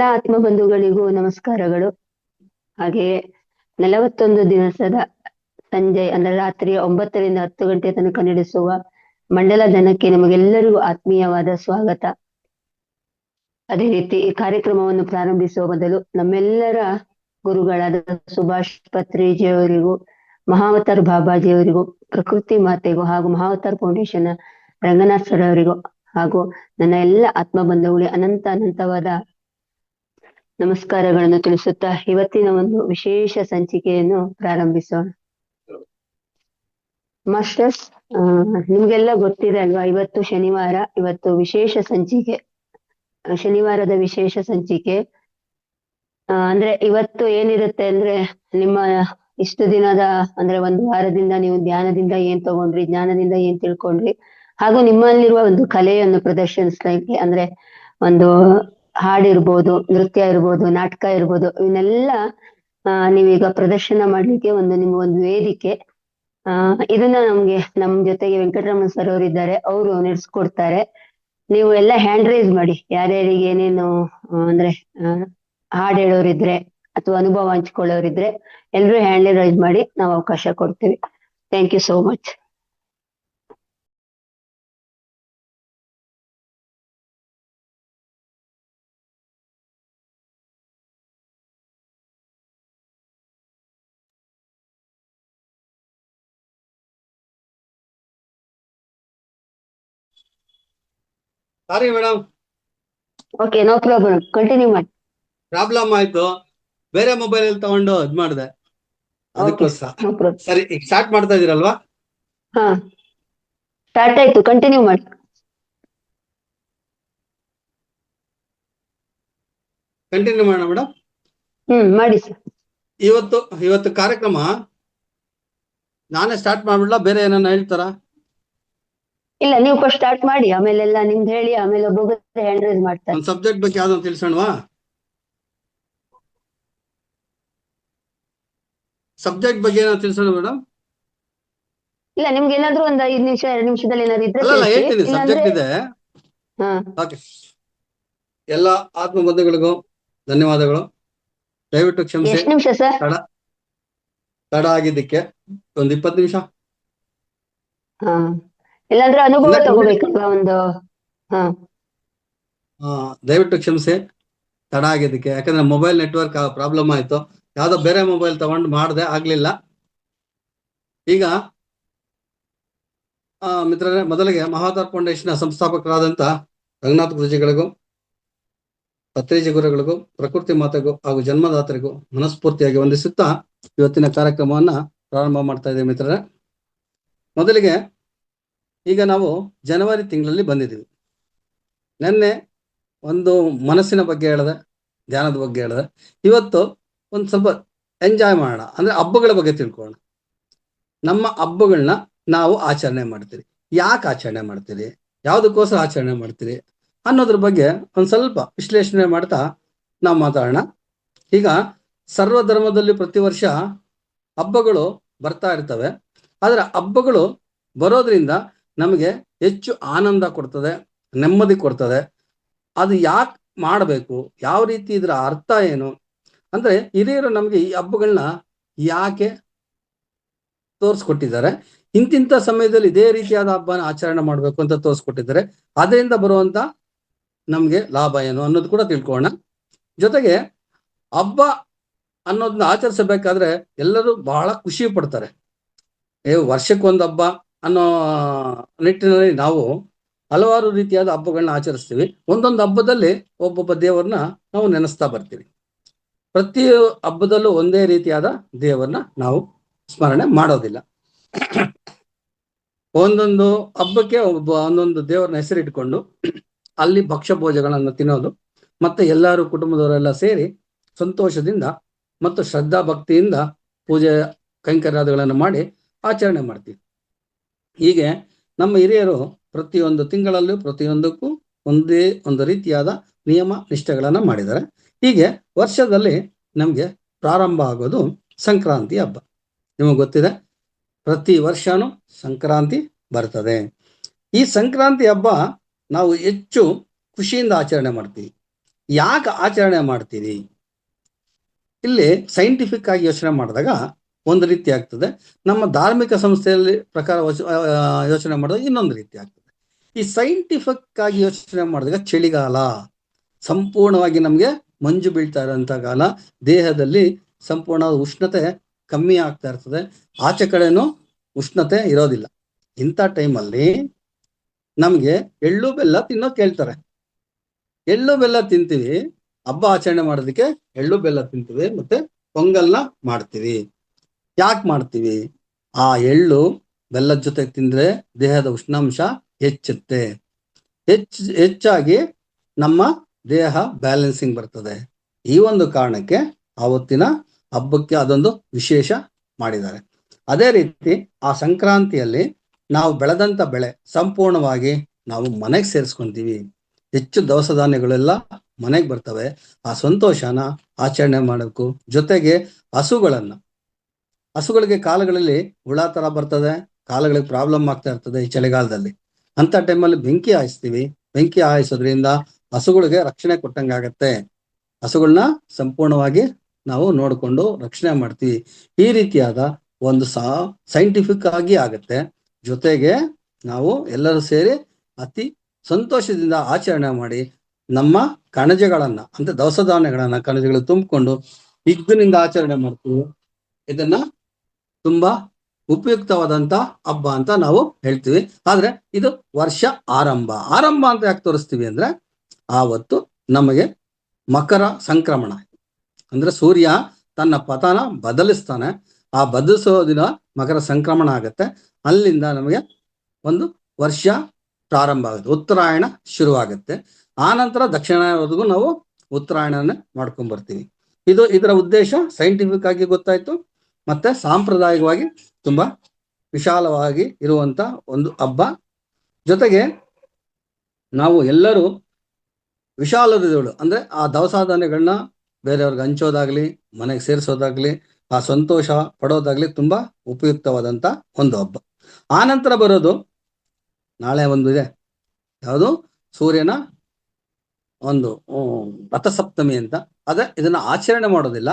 ಎಲ್ಲ ಆತ್ಮ ಬಂಧುಗಳಿಗೂ ನಮಸ್ಕಾರಗಳು. ಹಾಗೆಯೇ 41 ದಿವಸದ ಸಂಜೆ ಅಂದ್ರೆ ರಾತ್ರಿ 9 ರಿಂದ 10 ಗಂಟೆ ತನಕ ನಡೆಸುವ ಮಂಡಲ ಧನಕ್ಕೆ ನಿಮಗೆಲ್ಲರಿಗೂ ಆತ್ಮೀಯವಾದ ಸ್ವಾಗತ. ಅದೇ ರೀತಿ ಈ ಕಾರ್ಯಕ್ರಮವನ್ನು ಪ್ರಾರಂಭಿಸುವ ಮೊದಲು ನಮ್ಮೆಲ್ಲರ ಗುರುಗಳಾದ ಸುಭಾಷ್ ಪತ್ರಿಜಿಯವರಿಗೂ, ಮಹಾವತಾರ್ ಬಾಬಾಜಿಯವರಿಗೂ, ಪ್ರಕೃತಿ ಮಾತೆಗೂ ಹಾಗೂ ಮಹಾವತಾರ್ ಫೌಂಡೇಶನ್ ರಂಗನಾಥ್ ಸರ್ ಅವರಿಗೂ ಹಾಗೂ ನನ್ನ ಎಲ್ಲ ಆತ್ಮ ಬಂಧುಗಳಿಗೆ ಅನಂತವಾದ ನಮಸ್ಕಾರಗಳನ್ನು ತಿಳಿಸುತ್ತಾ ಇವತ್ತಿನ ಒಂದು ವಿಶೇಷ ಸಂಚಿಕೆಯನ್ನು ಪ್ರಾರಂಭಿಸೋಣ. ಮಾಸ್ಟರ್ಸ್, ನಿಮ್ಗೆಲ್ಲ ಗೊತ್ತಿದೆ ಅಲ್ವಾ, ಇವತ್ತು ಶನಿವಾರ, ಇವತ್ತು ವಿಶೇಷ ಸಂಚಿಕೆ, ಶನಿವಾರದ ವಿಶೇಷ ಸಂಚಿಕೆ. ಅಂದ್ರೆ ಇವತ್ತು ಏನಿರುತ್ತೆ ಅಂದ್ರೆ, ನಿಮ್ಮ ಇಷ್ಟು ದಿನದ ಅಂದ್ರೆ ಒಂದು ವಾರದಿಂದ ನೀವು ಧ್ಯಾನದಿಂದ ಏನ್ ತಗೊಂಡ್ರಿ, ಜ್ಞಾನದಿಂದ ಏನ್ ತಿಳ್ಕೊಂಡ್ರಿ, ಹಾಗೂ ನಿಮ್ಮಲ್ಲಿರುವ ಒಂದು ಕಲೆಯನ್ನು ಪ್ರದರ್ಶಿಸ್ಲಿಕ್ಕೆ, ಅಂದ್ರೆ ಒಂದು ಹಾಡಿರ್ಬೋದು, ನೃತ್ಯ ಇರ್ಬೋದು, ನಾಟಕ ಇರ್ಬೋದು, ಇವನ್ನೆಲ್ಲ ನೀವೀಗ ಪ್ರದರ್ಶನ ಮಾಡ್ಲಿಕ್ಕೆ ನಿಮ್ಗೊಂದು ವೇದಿಕೆ. ಇದನ್ನ ನಮ್ ಜೊತೆಗೆ ವೆಂಕಟರಮಣ ಸರ್ ಅವರು ಇದ್ದಾರೆ, ಅವರು ನಡೆಸ್ಕೊಡ್ತಾರೆ. ನೀವು ಎಲ್ಲ ಹ್ಯಾಂಡ್ ರೈಸ್ ಮಾಡಿ, ಯಾರ್ಯಾರಿಗೆ ಏನೇನು ಅಂದ್ರೆ ಹಾಡು ಹೇಳೋರಿದ್ರೆ ಅಥವಾ ಅನುಭವ ಹಂಚ್ಕೊಳ್ಳೋರಿದ್ರೆ ಎಲ್ರು ಹ್ಯಾಂಡ್ ರೈಸ್ ಮಾಡಿ, ನಾವು ಅವಕಾಶ ಕೊಡ್ತೀವಿ. Thank you so much. Sorry madam. Okay, no problem, continue ಮಾಡಿ. ಪ್ರಾಬ್ಲಮ್ ಆಯ್ತು, ಬೇರೆ ಮೊಬೈಲ್ ಅಲ್ಲಿ ತಗೊಂಡು ಇದ್ ಮಾಡಿದೆ, ಅದಕ್ಕೋಸ್ಕರ. No problem. ಸರಿ, ಈಗ ಸ್ಟಾರ್ಟ್ ಮಾಡ್ತಾ ಇದೀರಲ್ವಾ? ಹಾ, ಸ್ಟಾರ್ಟ್ ಆಯ್ತು, ಕಂಟಿನ್ಯೂ ಮಾಡಿ. ಕಂಟಿನ್ಯೂ ಮಾಡೋಣ ಮೇಡಮ್. ಮಾಡಿ ಸರ್. ಇವತ್ತು ಕಾರ್ಯಕ್ರಮ ನಾನೇ ಸ್ಟಾರ್ಟ್ ಮಾಡ್ಬಿಡ್ಲಾ, ಬೇರೆ ಏನನ್ನ ಹೇಳ್ತಾರಾ? ಇಲ್ಲ, ನೀವು ಫಸ್ಟ್ ಸ್ಟಾರ್ಟ್ ಮಾಡಿ, ಆಮೇಲೆಲ್ಲ ನಿಮ್ದು ಹೇಳಿ, ಆಮೇಲೆ ಒಬ್ಬೊಬ್ಬರು ಹ್ಯಾಂಡ್ ರೈಸ್ ಮಾಡ್ತಾರೆ. ಒಂದು ಸಬ್ಜೆಕ್ಟ್ ಬಗ್ಗೆ ಯಾವ್ದು ತಿಳಿಸೋಣವಾ? ಸಬ್ಜೆಕ್ಟ್ ಬಗ್ಗೆ ಏನೋ ತಿಳಿಸೋಣ ಮೇಡಮ್? ಇಲ್ಲ, ನಿಮ್ಗೆ ಏನಾದ್ರು ಒಂದು 5 ನಿಮಿಷ 2 ನಿಮಿಷದಲ್ಲಿ ಏನಾದ್ರು ಇದ್ರೆ ಅಲ್ಲ, ತಿಳಿಸಿ. ಹೇಳ್ತೀನಿ, ಸಬ್ಜೆಕ್ಟ್ ಇದೆ. ಹಾ, ಓಕೆ. ಎಲ್ಲ ಆತ್ಮ ಬಂಧುಗಳಿಗೂ ಧನ್ಯವಾದಗಳು. ದಯವಿಟ್ಟು ಕ್ಷಮಿಸಿ, ಎಷ್ಟು ನಿಮಿಷ ಸರ್? ತಡ ಆಗಿದ್ದಕ್ಕೆ ಒಂದು 20 ನಿಮಿಷ. ಹಾ, ಇಲ್ಲಾಂದ್ರೆ ಅನುಭವ ತಗೋಬೇಕಲ್ವಾ ಒಂದು. ಹಾ, ದಯವಿಟ್ಟು ಕ್ಷಮಿಸಿ ತಡ ಆಗಿದ್ದಕ್ಕೆ, ಯಾಕಂದ್ರೆ ಮೊಬೈಲ್ ನೆಟ್ವರ್ಕ್ ಪ್ರಾಬ್ಲಮ್ ಆಯ್ತು. ಯಾವ್ದೋ ಬೇರೆ ಮೊಬೈಲ್ ತಗೊಂಡು ಮಾಡಿದೆ, ಆಗ್ಲಿಲ್ಲ. ಈಗ ಮಿತ್ರರೇ, ಮೊದಲಿಗೆ ಮಹಾವತಾರ್ ಫೌಂಡೇಶನ್ ಸಂಸ್ಥಾಪಕರಾದಂತ ರಂಗನಾಥ್ ಗುರುಜಿಗಳಿಗೂ, ಪತ್ರಿಜಿ ಗುರುಗಳಿಗೂ, ಪ್ರಕೃತಿ ಮಾತೆಗೂ ಹಾಗೂ ಜನ್ಮದಾತರಿಗೂ ಮನಸ್ಫೂರ್ತಿಯಾಗಿ ವಂದಿಸುತ್ತಾ ಇವತ್ತಿನ ಕಾರ್ಯಕ್ರಮವನ್ನ ಪ್ರಾರಂಭ ಮಾಡ್ತಾ ಇದ್ದೇವೆ ಮಿತ್ರರೇ. ಮೊದಲಿಗೆ ಈಗ ನಾವು ಜನವರಿ ತಿಂಗಳಲ್ಲಿ ಬಂದಿದ್ದೀವಿ. ನಿನ್ನೆ ಒಂದು ಮನಸ್ಸಿನ ಬಗ್ಗೆ ಹೇಳಿದೆ, ಧ್ಯಾನದ ಬಗ್ಗೆ ಹೇಳಿದೆ. ಇವತ್ತು ಒಂದು ಸ್ವಲ್ಪ ಎಂಜಾಯ್ ಮಾಡೋಣ, ಅಂದ್ರೆ ಹಬ್ಬಗಳ ಬಗ್ಗೆ ತಿಳ್ಕೊಳ್ಳೋಣ. ನಮ್ಮ ಹಬ್ಬಗಳನ್ನ ನಾವು ಆಚರಣೆ ಮಾಡ್ತೀರಿ, ಯಾಕೆ ಆಚರಣೆ ಮಾಡ್ತೀರಿ, ಯಾವುದಕ್ಕೋಸ್ಕರ ಆಚರಣೆ ಮಾಡ್ತೀರಿ ಅನ್ನೋದ್ರ ಬಗ್ಗೆ ಒಂದು ಸ್ವಲ್ಪ ವಿಶ್ಲೇಷಣೆ ಮಾಡ್ತಾ ನಾವು ಮಾತಾಡೋಣ. ಈಗ ಸರ್ವಧರ್ಮದಲ್ಲಿ ಪ್ರತಿ ವರ್ಷ ಹಬ್ಬಗಳು ಬರ್ತಾ ಇರ್ತವೆ. ಆದ್ರೆ ಹಬ್ಬಗಳು ಬರೋದ್ರಿಂದ ನಮಗೆ ಹೆಚ್ಚು ಆನಂದ ಕೊಡ್ತದೆ, ನೆಮ್ಮದಿ ಕೊಡ್ತದೆ. ಅದು ಯಾಕೆ ಮಾಡಬೇಕು, ಯಾವ ರೀತಿ ಇದರ ಅರ್ಥ ಏನು ಅಂದ್ರೆ, ಹಿರಿಯರು ನಮಗೆ ಈ ಹಬ್ಬಗಳನ್ನ ಯಾಕೆ ತೋರಿಸ್ಕೊಟ್ಟಿದ್ದಾರೆ, ಇಂತಿಂಥ ಸಮಯದಲ್ಲಿ ಇದೇ ರೀತಿಯಾದ ಹಬ್ಬನ ಆಚರಣೆ ಮಾಡಬೇಕು ಅಂತ ತೋರಿಸ್ಕೊಟ್ಟಿದ್ದಾರೆ. ಅದರಿಂದ ಬರುವಂತ ನಮ್ಗೆ ಲಾಭ ಏನು ಅನ್ನೋದು ಕೂಡ ತಿಳ್ಕೊಳ್ಳೋಣ. ಜೊತೆಗೆ ಹಬ್ಬ ಅನ್ನೋದನ್ನ ಆಚರಿಸಬೇಕಾದ್ರೆ ಎಲ್ಲರೂ ಬಹಳ ಖುಷಿ ಪಡ್ತಾರೆ. ವರ್ಷಕ್ಕೊಂದು ಹಬ್ಬ ಅನ್ನೋ ನಿಟ್ಟಿನಲ್ಲಿ ನಾವು ಹಲವಾರು ರೀತಿಯಾದ ಹಬ್ಬಗಳನ್ನ ಆಚರಿಸ್ತೀವಿ. ಒಂದೊಂದು ಹಬ್ಬದಲ್ಲಿ ಒಬ್ಬೊಬ್ಬ ದೇವರನ್ನ ನಾವು ನೆನೆಸ್ತಾ ಬರ್ತೀವಿ. ಪ್ರತಿ ಹಬ್ಬದಲ್ಲೂ ಒಂದೇ ರೀತಿಯಾದ ದೇವರನ್ನ ನಾವು ಸ್ಮರಣೆ ಮಾಡೋದಿಲ್ಲ. ಒಂದೊಂದು ಹಬ್ಬಕ್ಕೆ ಒಂದೊಂದು ದೇವರನ್ನ ಹೆಸರಿಟ್ಕೊಂಡು ಅಲ್ಲಿ ಭಕ್ಷ್ಯ ಭೋಜಗಳನ್ನು ತಿನ್ನೋದು, ಮತ್ತೆ ಎಲ್ಲರೂ ಕುಟುಂಬದವರೆಲ್ಲ ಸೇರಿ ಸಂತೋಷದಿಂದ ಮತ್ತು ಶ್ರದ್ಧಾ ಭಕ್ತಿಯಿಂದ ಪೂಜೆ ಕೈಂಕರ್ಯಾದಿಗಳನ್ನು ಮಾಡಿ ಆಚರಣೆ ಮಾಡ್ತೀವಿ. ಹೀಗೆ ನಮ್ಮ ಹಿರಿಯರು ಪ್ರತಿಯೊಂದು ತಿಂಗಳಲ್ಲೂ ಪ್ರತಿಯೊಂದಕ್ಕೂ ಒಂದೇ ಒಂದು ರೀತಿಯಾದ ನಿಯಮ ನಿಷ್ಠೆಗಳನ್ನ ಮಾಡಿದ್ದಾರೆ. ಹೀಗೆ ವರ್ಷದಲ್ಲಿ ನಮ್ಗೆ ಪ್ರಾರಂಭ ಆಗೋದು ಸಂಕ್ರಾಂತಿ ಹಬ್ಬ. ನಿಮಗೆ ಗೊತ್ತಿದೆ, ಪ್ರತಿ ವರ್ಷನೂ ಸಂಕ್ರಾಂತಿ ಬರ್ತದೆ. ಈ ಸಂಕ್ರಾಂತಿ ಹಬ್ಬ ನಾವು ಹೆಚ್ಚು ಖುಷಿಯಿಂದ ಆಚರಣೆ ಮಾಡ್ತೀವಿ. ಯಾಕೆ ಆಚರಣೆ ಮಾಡ್ತೀವಿ? ಇಲ್ಲಿ ಸೈಂಟಿಫಿಕ್ ಆಗಿ ಯೋಚನೆ ಮಾಡಿದಾಗ ಒಂದು ರೀತಿ ಆಗ್ತದೆ, ನಮ್ಮ ಧಾರ್ಮಿಕ ಸಂಸ್ಥೆಯಲ್ಲಿ ಪ್ರಕಾರ ಯೋಚನೆ ಮಾಡಿದಾಗ ಇನ್ನೊಂದು ರೀತಿ ಆಗ್ತದೆ. ಈ ಸೈಂಟಿಫಿಕ್ ಆಗಿ ಯೋಚನೆ ಮಾಡಿದಾಗ ಚಳಿಗಾಲ ಸಂಪೂರ್ಣವಾಗಿ ನಮ್ಗೆ ಮಂಜು ಬೀಳ್ತಾ ಇರೋಂಥ ಕಾಲ, ದೇಹದಲ್ಲಿ ಸಂಪೂರ್ಣ ಉಷ್ಣತೆ ಕಮ್ಮಿ ಆಗ್ತಾ ಇರ್ತದೆ, ಆಚೆ ಕಡೆನೂ ಉಷ್ಣತೆ ಇರೋದಿಲ್ಲ. ಇಂಥ ಟೈಮಲ್ಲಿ ನಮ್ಗೆ ಎಳ್ಳು ಬೆಲ್ಲ ತಿನ್ನೋಕೆ ಹೇಳ್ತಾರೆ. ಎಳ್ಳು ಬೆಲ್ಲ ತಿಂತೀವಿ, ಹಬ್ಬ ಆಚರಣೆ ಮಾಡೋದಕ್ಕೆ ಎಳ್ಳು ಬೆಲ್ಲ ತಿಂತೀವಿ, ಮತ್ತೆ ಪೊಂಗಲ್ನ ಮಾಡ್ತೀವಿ. ಯಾಕೆ ಮಾಡ್ತೀವಿ? ಆ ಎಳ್ಳು ಬೆಲ್ಲದ ಜೊತೆಗೆ ತಿಂದ್ರೆ ದೇಹದ ಉಷ್ಣಾಂಶ ಹೆಚ್ಚುತ್ತೆ, ಹೆಚ್ಚಾಗಿ ನಮ್ಮ ದೇಹ ಬ್ಯಾಲೆನ್ಸಿಂಗ್ ಬರ್ತದೆ. ಈ ಒಂದು ಕಾರಣಕ್ಕೆ ಆವತ್ತಿನ ಹಬ್ಬಕ್ಕೆ ಅದೊಂದು ವಿಶೇಷ ಮಾಡಿದ್ದಾರೆ. ಅದೇ ರೀತಿ ಆ ಸಂಕ್ರಾಂತಿಯಲ್ಲಿ ನಾವು ಬೆಳೆದಂತ ಬೆಳೆ ಸಂಪೂರ್ಣವಾಗಿ ನಾವು ಮನೆಗೆ ಸೇರಿಸ್ಕೊಂತೀವಿ. ಹೆಚ್ಚು ದವಸ ಧಾನ್ಯಗಳೆಲ್ಲ ಮನೆಗೆ ಬರ್ತವೆ. ಆ ಸಂತೋಷನ ಆಚರಣೆ ಮಾಡಬೇಕು. ಜೊತೆಗೆ ಹಸುಗಳಿಗೆ ಕಾಲುಗಳಲ್ಲಿ ಹುಳ ತರ ಬರ್ತದೆ, ಕಾಲುಗಳಿಗೆ ಪ್ರಾಬ್ಲಮ್ ಆಗ್ತಾ ಇರ್ತದೆ ಈ ಚಳಿಗಾಲದಲ್ಲಿ. ಅಂತ ಟೈಮಲ್ಲಿ ಬೆಂಕಿ ಹಾಯಿಸ್ತೀವಿ. ಬೆಂಕಿ ಹಾಯಿಸೋದ್ರಿಂದ ಹಸುಗಳಿಗೆ ರಕ್ಷಣೆ ಕೊಟ್ಟಂಗಾಗತ್ತೆ. ಹಸುಗಳನ್ನ ಸಂಪೂರ್ಣವಾಗಿ ನಾವು ನೋಡಿಕೊಂಡು ರಕ್ಷಣೆ ಮಾಡ್ತೀವಿ. ಈ ರೀತಿಯಾದ ಒಂದು ಸೈಂಟಿಫಿಕ್ ಆಗಿ ಆಗತ್ತೆ. ಜೊತೆಗೆ ನಾವು ಎಲ್ಲರೂ ಸೇರಿ ಅತಿ ಸಂತೋಷದಿಂದ ಆಚರಣೆ ಮಾಡಿ ನಮ್ಮ ಕಣಜಗಳನ್ನ ಅಂದ್ರೆ ದವಸ ಧಾನ್ಯಗಳನ್ನ ಕಣಜಗಳು ತುಂಬಿಕೊಂಡು ಹಿಗ್ಗಿನಿಂದ ಆಚರಣೆ ಮಾಡ್ತೀವಿ. ಇದನ್ನ ತುಂಬಾ ಉಪಯುಕ್ತವಾದಂತ ಹಬ್ಬ ಅಂತ ನಾವು ಹೇಳ್ತೀವಿ. ಆದ್ರೆ ಇದು ವರ್ಷ ಆರಂಭ ಅಂತ ಯಾಕೆ ತೋರಿಸ್ತೀವಿ ಅಂದ್ರೆ ಆವತ್ತು ನಮಗೆ ಮಕರ ಸಂಕ್ರಮಣ ಅಂದ್ರೆ ಸೂರ್ಯ ತನ್ನ ಪಥನ ಬದಲಿಸ್ತಾನೆ. ಆ ಬದಲಿಸೋ ದಿನ ಮಕರ ಸಂಕ್ರಮಣ ಆಗತ್ತೆ. ಅಲ್ಲಿಂದ ನಮಗೆ ಒಂದು ವರ್ಷ ಪ್ರಾರಂಭ ಆಗುತ್ತೆ, ಉತ್ತರಾಯಣ ಶುರುವಾಗುತ್ತೆ. ಆ ನಂತರ ದಕ್ಷಿಣಾಯನವರೆಗೂ ನಾವು ಉತ್ತರಾಯಣನೇ ಮಾಡ್ಕೊಂಡ್ ಬರ್ತೀವಿ. ಇದರ ಉದ್ದೇಶ ಸೈಂಟಿಫಿಕ್ ಆಗಿ ಗೊತ್ತಾಯ್ತು, ಮತ್ತೆ ಸಾಂಪ್ರದಾಯಿಕವಾಗಿ ತುಂಬಾ ವಿಶಾಲವಾಗಿ ಇರುವಂತ ಒಂದು ಹಬ್ಬ. ಜೊತೆಗೆ ನಾವು ಎಲ್ಲರೂ ವಿಶಾಲ ಹೃದಯಗಳು ಅಂದ್ರೆ ಆ ದವಸ ಧಾನ್ಯಗಳನ್ನ ಬೇರೆಯವ್ರಿಗೆ ಹಂಚೋದಾಗ್ಲಿ, ಮನೆಗೆ ಸೇರಿಸೋದಾಗ್ಲಿ, ಆ ಸಂತೋಷ ಪಡೋದಾಗ್ಲಿ ತುಂಬಾ ಉಪಯುಕ್ತವಾದಂತ ಒಂದು ಹಬ್ಬ. ಆ ನಂತರ ಬರೋದು ನಾಳೆ ಒಂದು ಇದೆ, ಯಾವುದು ಸೂರ್ಯನ ಒಂದು ರಥಸಪ್ತಮಿ ಅಂತ. ಇದನ್ನ ಆಚರಣೆ ಮಾಡೋದಿಲ್ಲ.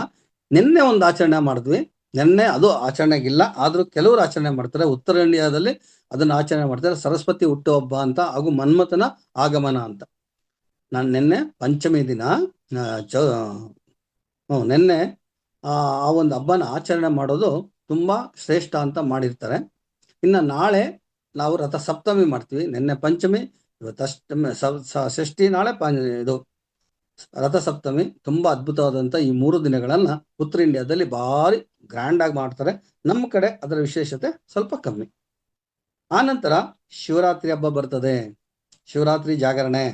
ನಿನ್ನೆ ಒಂದು ಆಚರಣೆ ಮಾಡಿದ್ವಿ. ನಿನ್ನೆ ಅದು ಆಚರಣೆಗಿಲ್ಲ, ಆದ್ರೂ ಕೆಲವರು ಆಚರಣೆ ಮಾಡ್ತಾರೆ. ಉತ್ತರ ಇಂಡಿಯಾದಲ್ಲಿ ಅದನ್ನ ಆಚರಣೆ ಮಾಡ್ತಾರೆ, ಸರಸ್ವತಿ ಹುಟ್ಟು ಹಬ್ಬ ಅಂತ, ಹಾಗೂ ಮನ್ಮಥನ ಆಗಮನ ಅಂತ. ನಾನು ನಿನ್ನೆ ಪಂಚಮಿ ದಿನ ನಿನ್ನೆ ಆ ಒಂದು ಹಬ್ಬನ ಆಚರಣೆ ಮಾಡೋದು ತುಂಬಾ ಶ್ರೇಷ್ಠ ಅಂತ ಮಾಡಿರ್ತಾರೆ. ಇನ್ನು ನಾಳೆ ನಾವು ರಥ ಸಪ್ತಮಿ ಮಾಡ್ತೀವಿ. ನಿನ್ನೆ ಪಂಚಮಿ, ಇವತ್ತು ಅಷ್ಟಮಿ, ಷಷ್ಠಿ, ನಾಳೆ ಇದು ರಥ ಸಪ್ತಮಿ. ತುಂಬಾ ಅದ್ಭುತವಾದಂತ ಈ 3 ದಿನಗಳನ್ನ ಉತ್ತರ ಇಂಡಿಯಾದಲ್ಲಿ ಭಾರಿ ಗ್ರ್ಯಾಂಡ್ ಆಗಿ ಮಾಡ್ತಾರೆ. ನಮ್ಮ ಕಡೆ ಅದರ ವಿಶೇಷತೆ ಸ್ವಲ್ಪ ಕಮ್ಮಿ. ಆ ನಂತರ ಶಿವರಾತ್ರಿ ಹಬ್ಬ ಬರ್ತದೆ. ಶಿವರಾತ್ರಿ ಜಾಗರಣೆ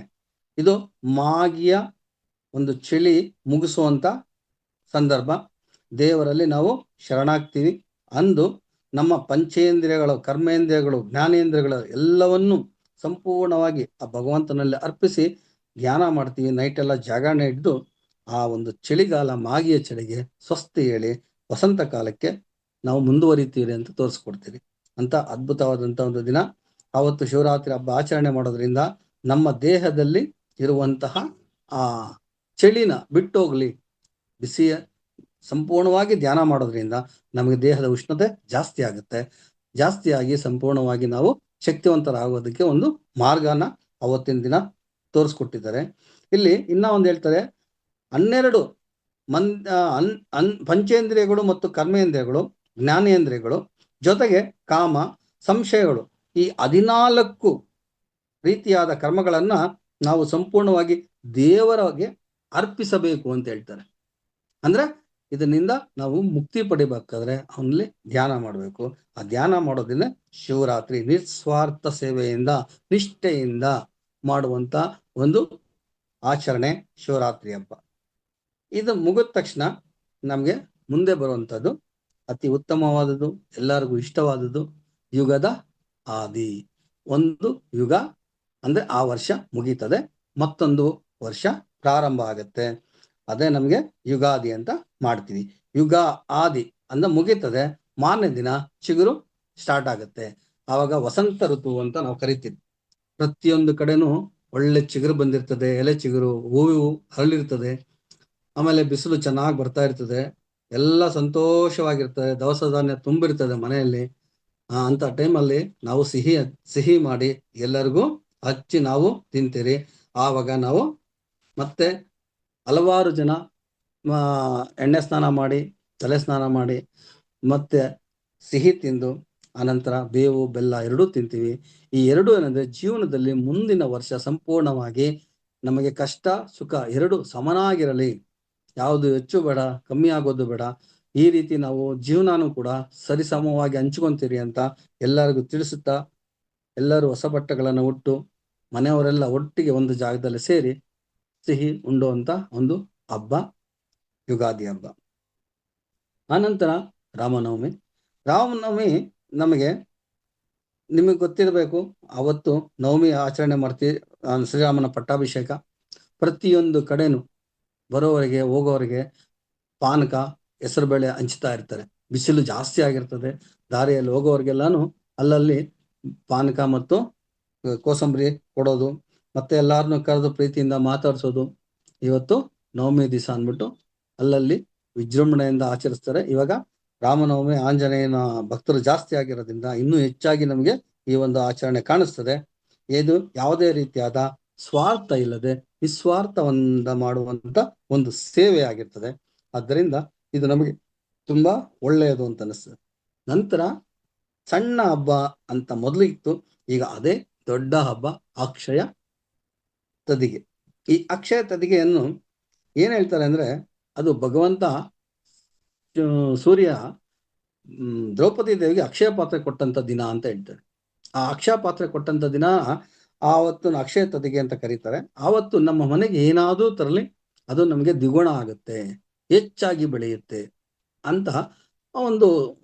ಇದು ಮಾಗಿಯ ಒಂದು ಚಳಿ ಮುಗಿಸುವಂತ ಸಂದರ್ಭ. ದೇವರಲ್ಲಿ ನಾವು ಶರಣಾಗ್ತೀವಿ. ಅಂದು ನಮ್ಮ ಪಂಚೇಂದ್ರಿಯಗಳು, ಕರ್ಮೇಂದ್ರಿಯಗಳು, ಜ್ಞಾನೇಂದ್ರಿಯಗಳು ಎಲ್ಲವನ್ನು ಸಂಪೂರ್ಣವಾಗಿ ಆ ಭಗವಂತನಲ್ಲಿ ಅರ್ಪಿಸಿ ಧ್ಯಾನ ಮಾಡ್ತೀವಿ. ನೈಟ್ ಎಲ್ಲ ಜಾಗರಣೆ ಇದ್ದು ಆ ಒಂದು ಚಳಿಗಾಲ, ಮಾಗಿಯ ಚಳಿಗೆ ಸ್ವಸ್ತಿ ಹೇಳಿ ವಸಂತ ಕಾಲಕ್ಕೆ ನಾವು ಮುಂದುವರಿತೀವಿ ಅಂತ ತೋರಿಸ್ಕೊಡ್ತೀವಿ. ಅಂತ ಅದ್ಭುತವಾದಂತ ಒಂದು ದಿನ. ಆವತ್ತು ಶಿವರಾತ್ರಿ ಹಬ್ಬ ಆಚರಣೆ ಮಾಡೋದ್ರಿಂದ ನಮ್ಮ ದೇಹದಲ್ಲಿ ಇರುವಂತಹ ಆ ಚಳಿನ ಬಿಟ್ಟೋಗ್ಲಿ, ಬಿಸಿಯ ಸಂಪೂರ್ಣವಾಗಿ ಧ್ಯಾನ ಮಾಡೋದ್ರಿಂದ ನಮಗೆ ದೇಹದ ಉಷ್ಣತೆ ಜಾಸ್ತಿ ಆಗುತ್ತೆ. ಜಾಸ್ತಿಯಾಗಿ ಸಂಪೂರ್ಣವಾಗಿ ನಾವು ಶಕ್ತಿವಂತರಾಗೋದಕ್ಕೆ ಒಂದು ಮಾರ್ಗನ ಅವತ್ತಿನ ದಿನ ತೋರಿಸ್ಕೊಟ್ಟಿದ್ದಾರೆ. ಇಲ್ಲಿ ಇನ್ನ ಒಂದು ಹೇಳ್ತಾರೆ, 12 ಪಂಚೇಂದ್ರಿಯಗಳು ಮತ್ತು ಕರ್ಮೇಂದ್ರಿಯಗಳು, ಜ್ಞಾನೇಂದ್ರಿಯಗಳು, ಜೊತೆಗೆ ಕಾಮ, ಸಂಶಯಗಳು, ಈ 14 ರೀತಿಯಾದ ಕರ್ಮಗಳನ್ನ ನಾವು ಸಂಪೂರ್ಣವಾಗಿ ದೇವರಿಗೆ ಅರ್ಪಿಸಬೇಕು ಅಂತ ಹೇಳ್ತಾರೆ. ಅಂದ್ರೆ ಇದರಿಂದ ನಾವು ಮುಕ್ತಿ ಪಡಿಬೇಕಾದ್ರೆ ಅವನಲ್ಲಿ ಧ್ಯಾನ ಮಾಡಬೇಕು. ಆ ಧ್ಯಾನ ಮಾಡೋದ್ರಿಂದ ಶಿವರಾತ್ರಿ ನಿಸ್ವಾರ್ಥ ಸೇವೆಯಿಂದ, ನಿಷ್ಠೆಯಿಂದ ಮಾಡುವಂತ ಒಂದು ಆಚರಣೆ ಶಿವರಾತ್ರಿ ಹಬ್ಬ. ಇದು ಮುಗಿದ ತಕ್ಷಣ ನಮ್ಗೆ ಮುಂದೆ ಬರುವಂಥದ್ದು ಅತಿ ಉತ್ತಮವಾದದ್ದು, ಎಲ್ಲರಿಗೂ ಇಷ್ಟವಾದದ್ದು ಯುಗದ ಆದಿ. ಒಂದು ಯುಗ ಅಂದ್ರೆ ಆ ವರ್ಷ ಮುಗೀತದೆ, ಮತ್ತೊಂದು ವರ್ಷ ಪ್ರಾರಂಭ ಆಗತ್ತೆ. ಅದೇ ನಮ್ಗೆ ಯುಗಾದಿ ಅಂತ ಮಾಡ್ತೀವಿ. ಯುಗ ಆದಿ ಅಂದ ಮುಗೀತದೆ, ಮಾರನೇ ದಿನ ಚಿಗುರು ಸ್ಟಾರ್ಟ್ ಆಗುತ್ತೆ. ಆವಾಗ ವಸಂತ ಋತು ಅಂತ ನಾವು ಕರಿತೀವಿ. ಪ್ರತಿಯೊಂದು ಕಡೆನೂ ಒಳ್ಳೆ ಚಿಗುರು ಬಂದಿರ್ತದೆ, ಎಲೆ ಚಿಗುರು, ಹೂವು ಅರಳಿರ್ತದೆ, ಆಮೇಲೆ ಬಿಸಿಲು ಚೆನ್ನಾಗಿ ಬರ್ತಾ ಇರ್ತದೆ, ಎಲ್ಲ ಸಂತೋಷವಾಗಿರ್ತದೆ, ದವಸ ಧಾನ್ಯ ತುಂಬಿರ್ತದೆ ಮನೆಯಲ್ಲಿ. ಅಂತ ಟೈಮಲ್ಲಿ ನಾವು ಸಿಹಿ ಮಾಡಿ ಎಲ್ಲರಿಗೂ ಹಚ್ಚಿ ನಾವು ತಿಂತೀರಿ. ಆವಾಗ ನಾವು ಮತ್ತೆ ಹಲವಾರು ಜನ ಎಣ್ಣೆ ಸ್ನಾನ ಮಾಡಿ, ತಲೆ ಸ್ನಾನ ಮಾಡಿ, ಮತ್ತೆ ಸಿಹಿ ತಿಂದು ಅನಂತರ ಬೇವು ಬೆಲ್ಲ ಎರಡೂ ತಿಂತೀವಿ. ಈ ಎರಡು ಏನಂದ್ರೆ ಜೀವನದಲ್ಲಿ ಮುಂದಿನ ವರ್ಷ ಸಂಪೂರ್ಣವಾಗಿ ನಮಗೆ ಕಷ್ಟ ಸುಖ ಎರಡು ಸಮನಾಗಿರಲಿ, ಯಾವುದು ಹೆಚ್ಚು ಬೇಡ, ಕಮ್ಮಿ ಆಗೋದು ಬೇಡ, ಈ ರೀತಿ ನಾವು ಜೀವನಾನು ಕೂಡ ಸರಿಸಮವಾಗಿ ಹಂಚ್ಕೊಂತೀರಿ ಅಂತ ಎಲ್ಲರಿಗೂ ತಿಳಿಸುತ್ತಾ, ಎಲ್ಲರೂ ಹೊಸ ಬಟ್ಟೆಗಳನ್ನು ಉಟ್ಟು ಮನೆಯವರೆಲ್ಲ ಒಟ್ಟಿಗೆ ಒಂದು ಜಾಗದಲ್ಲಿ ಸೇರಿ ಸಿಹಿ ಉಂಡುವಂತ ಒಂದು ಹಬ್ಬ ಯುಗಾದಿ ಹಬ್ಬ. ಆನಂತರ ರಾಮನವಮಿ. ರಾಮನವಮಿ ನಮಗೆ ನಿಮಗೆ ಗೊತ್ತಿರಬೇಕು, ಅವತ್ತು ನವಮಿ ಆಚರಣೆ ಮಾಡ್ತೀವಿ, ಶ್ರೀರಾಮನ ಪಟ್ಟಾಭಿಷೇಕ. ಪ್ರತಿಯೊಂದು ಕಡೆನು ಬರೋವರೆಗೆ ಹೋಗೋವರೆಗೆ ಪಾನಕ ಹೆಸರುಬೇಳೆ ಹಂಚ್ತಾ ಇರ್ತಾರೆ. ಬಿಸಿಲು ಜಾಸ್ತಿ ಆಗಿರ್ತದೆ, ದಾರಿಯಲ್ಲಿ ಹೋಗೋವರೆಗೆಲ್ಲಾನು ಅಲ್ಲಲ್ಲಿ ಪಾನಕ ಮತ್ತು ಕೋಸಂಬರಿ ಕೊಡೋದು, ಮತ್ತೆ ಎಲ್ಲಾರನ್ನು ಕರೆದು ಪ್ರೀತಿಯಿಂದ ಮಾತಾಡ್ಸೋದು. ಇವತ್ತು ನವಮಿ ದಿವಸ ಅಂದ್ಬಿಟ್ಟು ಅಲ್ಲಲ್ಲಿ ವಿಜೃಂಭಣೆಯಿಂದ ಆಚರಿಸ್ತಾರೆ. ಇವಾಗ ರಾಮನವಮಿ ಆಂಜನೇಯನ ಭಕ್ತರು ಜಾಸ್ತಿ ಆಗಿರೋದ್ರಿಂದ ಇನ್ನೂ ಹೆಚ್ಚಾಗಿ ನಮಗೆ ಈ ಒಂದು ಆಚರಣೆ ಕಾಣಿಸ್ತದೆ. ಇದು ಯಾವುದೇ ರೀತಿಯಾದ ಸ್ವಾರ್ಥ ಇಲ್ಲದೆ ನಿಸ್ವಾರ್ಥದಿಂದ ಮಾಡುವಂತ ಒಂದು ಸೇವೆ ಆಗಿರ್ತದೆ. ಆದ್ದರಿಂದ ಇದು ನಮಗೆ ತುಂಬಾ ಒಳ್ಳೆಯದು ಅಂತ ಅನಿಸ್ತದೆ. ನಂತರ ಸಣ್ಣ ಹಬ್ಬ ಅಂತ ಮೊದಲಿತ್ತು, ಈಗ ಅದೇ ದೊಡ್ಡ ಹಬ್ಬ ಅಕ್ಷಯ ತದಿಗೆ. ಈ ಅಕ್ಷಯ ತದಿಗೆಯನ್ನು ಏನ್ ಹೇಳ್ತಾರೆ ಅಂದ್ರೆ, ಅದು ಭಗವಂತ ಸೂರ್ಯ ದ್ರೌಪದಿ ದೇವಿಗೆ ಅಕ್ಷಯ ಪಾತ್ರೆ ಕೊಟ್ಟಂತ ದಿನ ಅಂತ ಹೇಳ್ತಾರೆ. ಆ ಅಕ್ಷಯ ಪಾತ್ರೆ ಕೊಟ್ಟಂತ ದಿನ ಆವತ್ತು ಅಕ್ಷಯ ತದಿಗೆ ಅಂತ ಕರೀತಾರೆ. ಆವತ್ತು ನಮ್ಮ ಮನೆಗೆ ಏನಾದ್ರೂ ತರಲಿ ಅದು ನಮಗೆ ದ್ವಿಗುಣ ಆಗುತ್ತೆ, ಹೆಚ್ಚಾಗಿ ಬೆಳೆಯುತ್ತೆ ಅಂತ ಒಂದು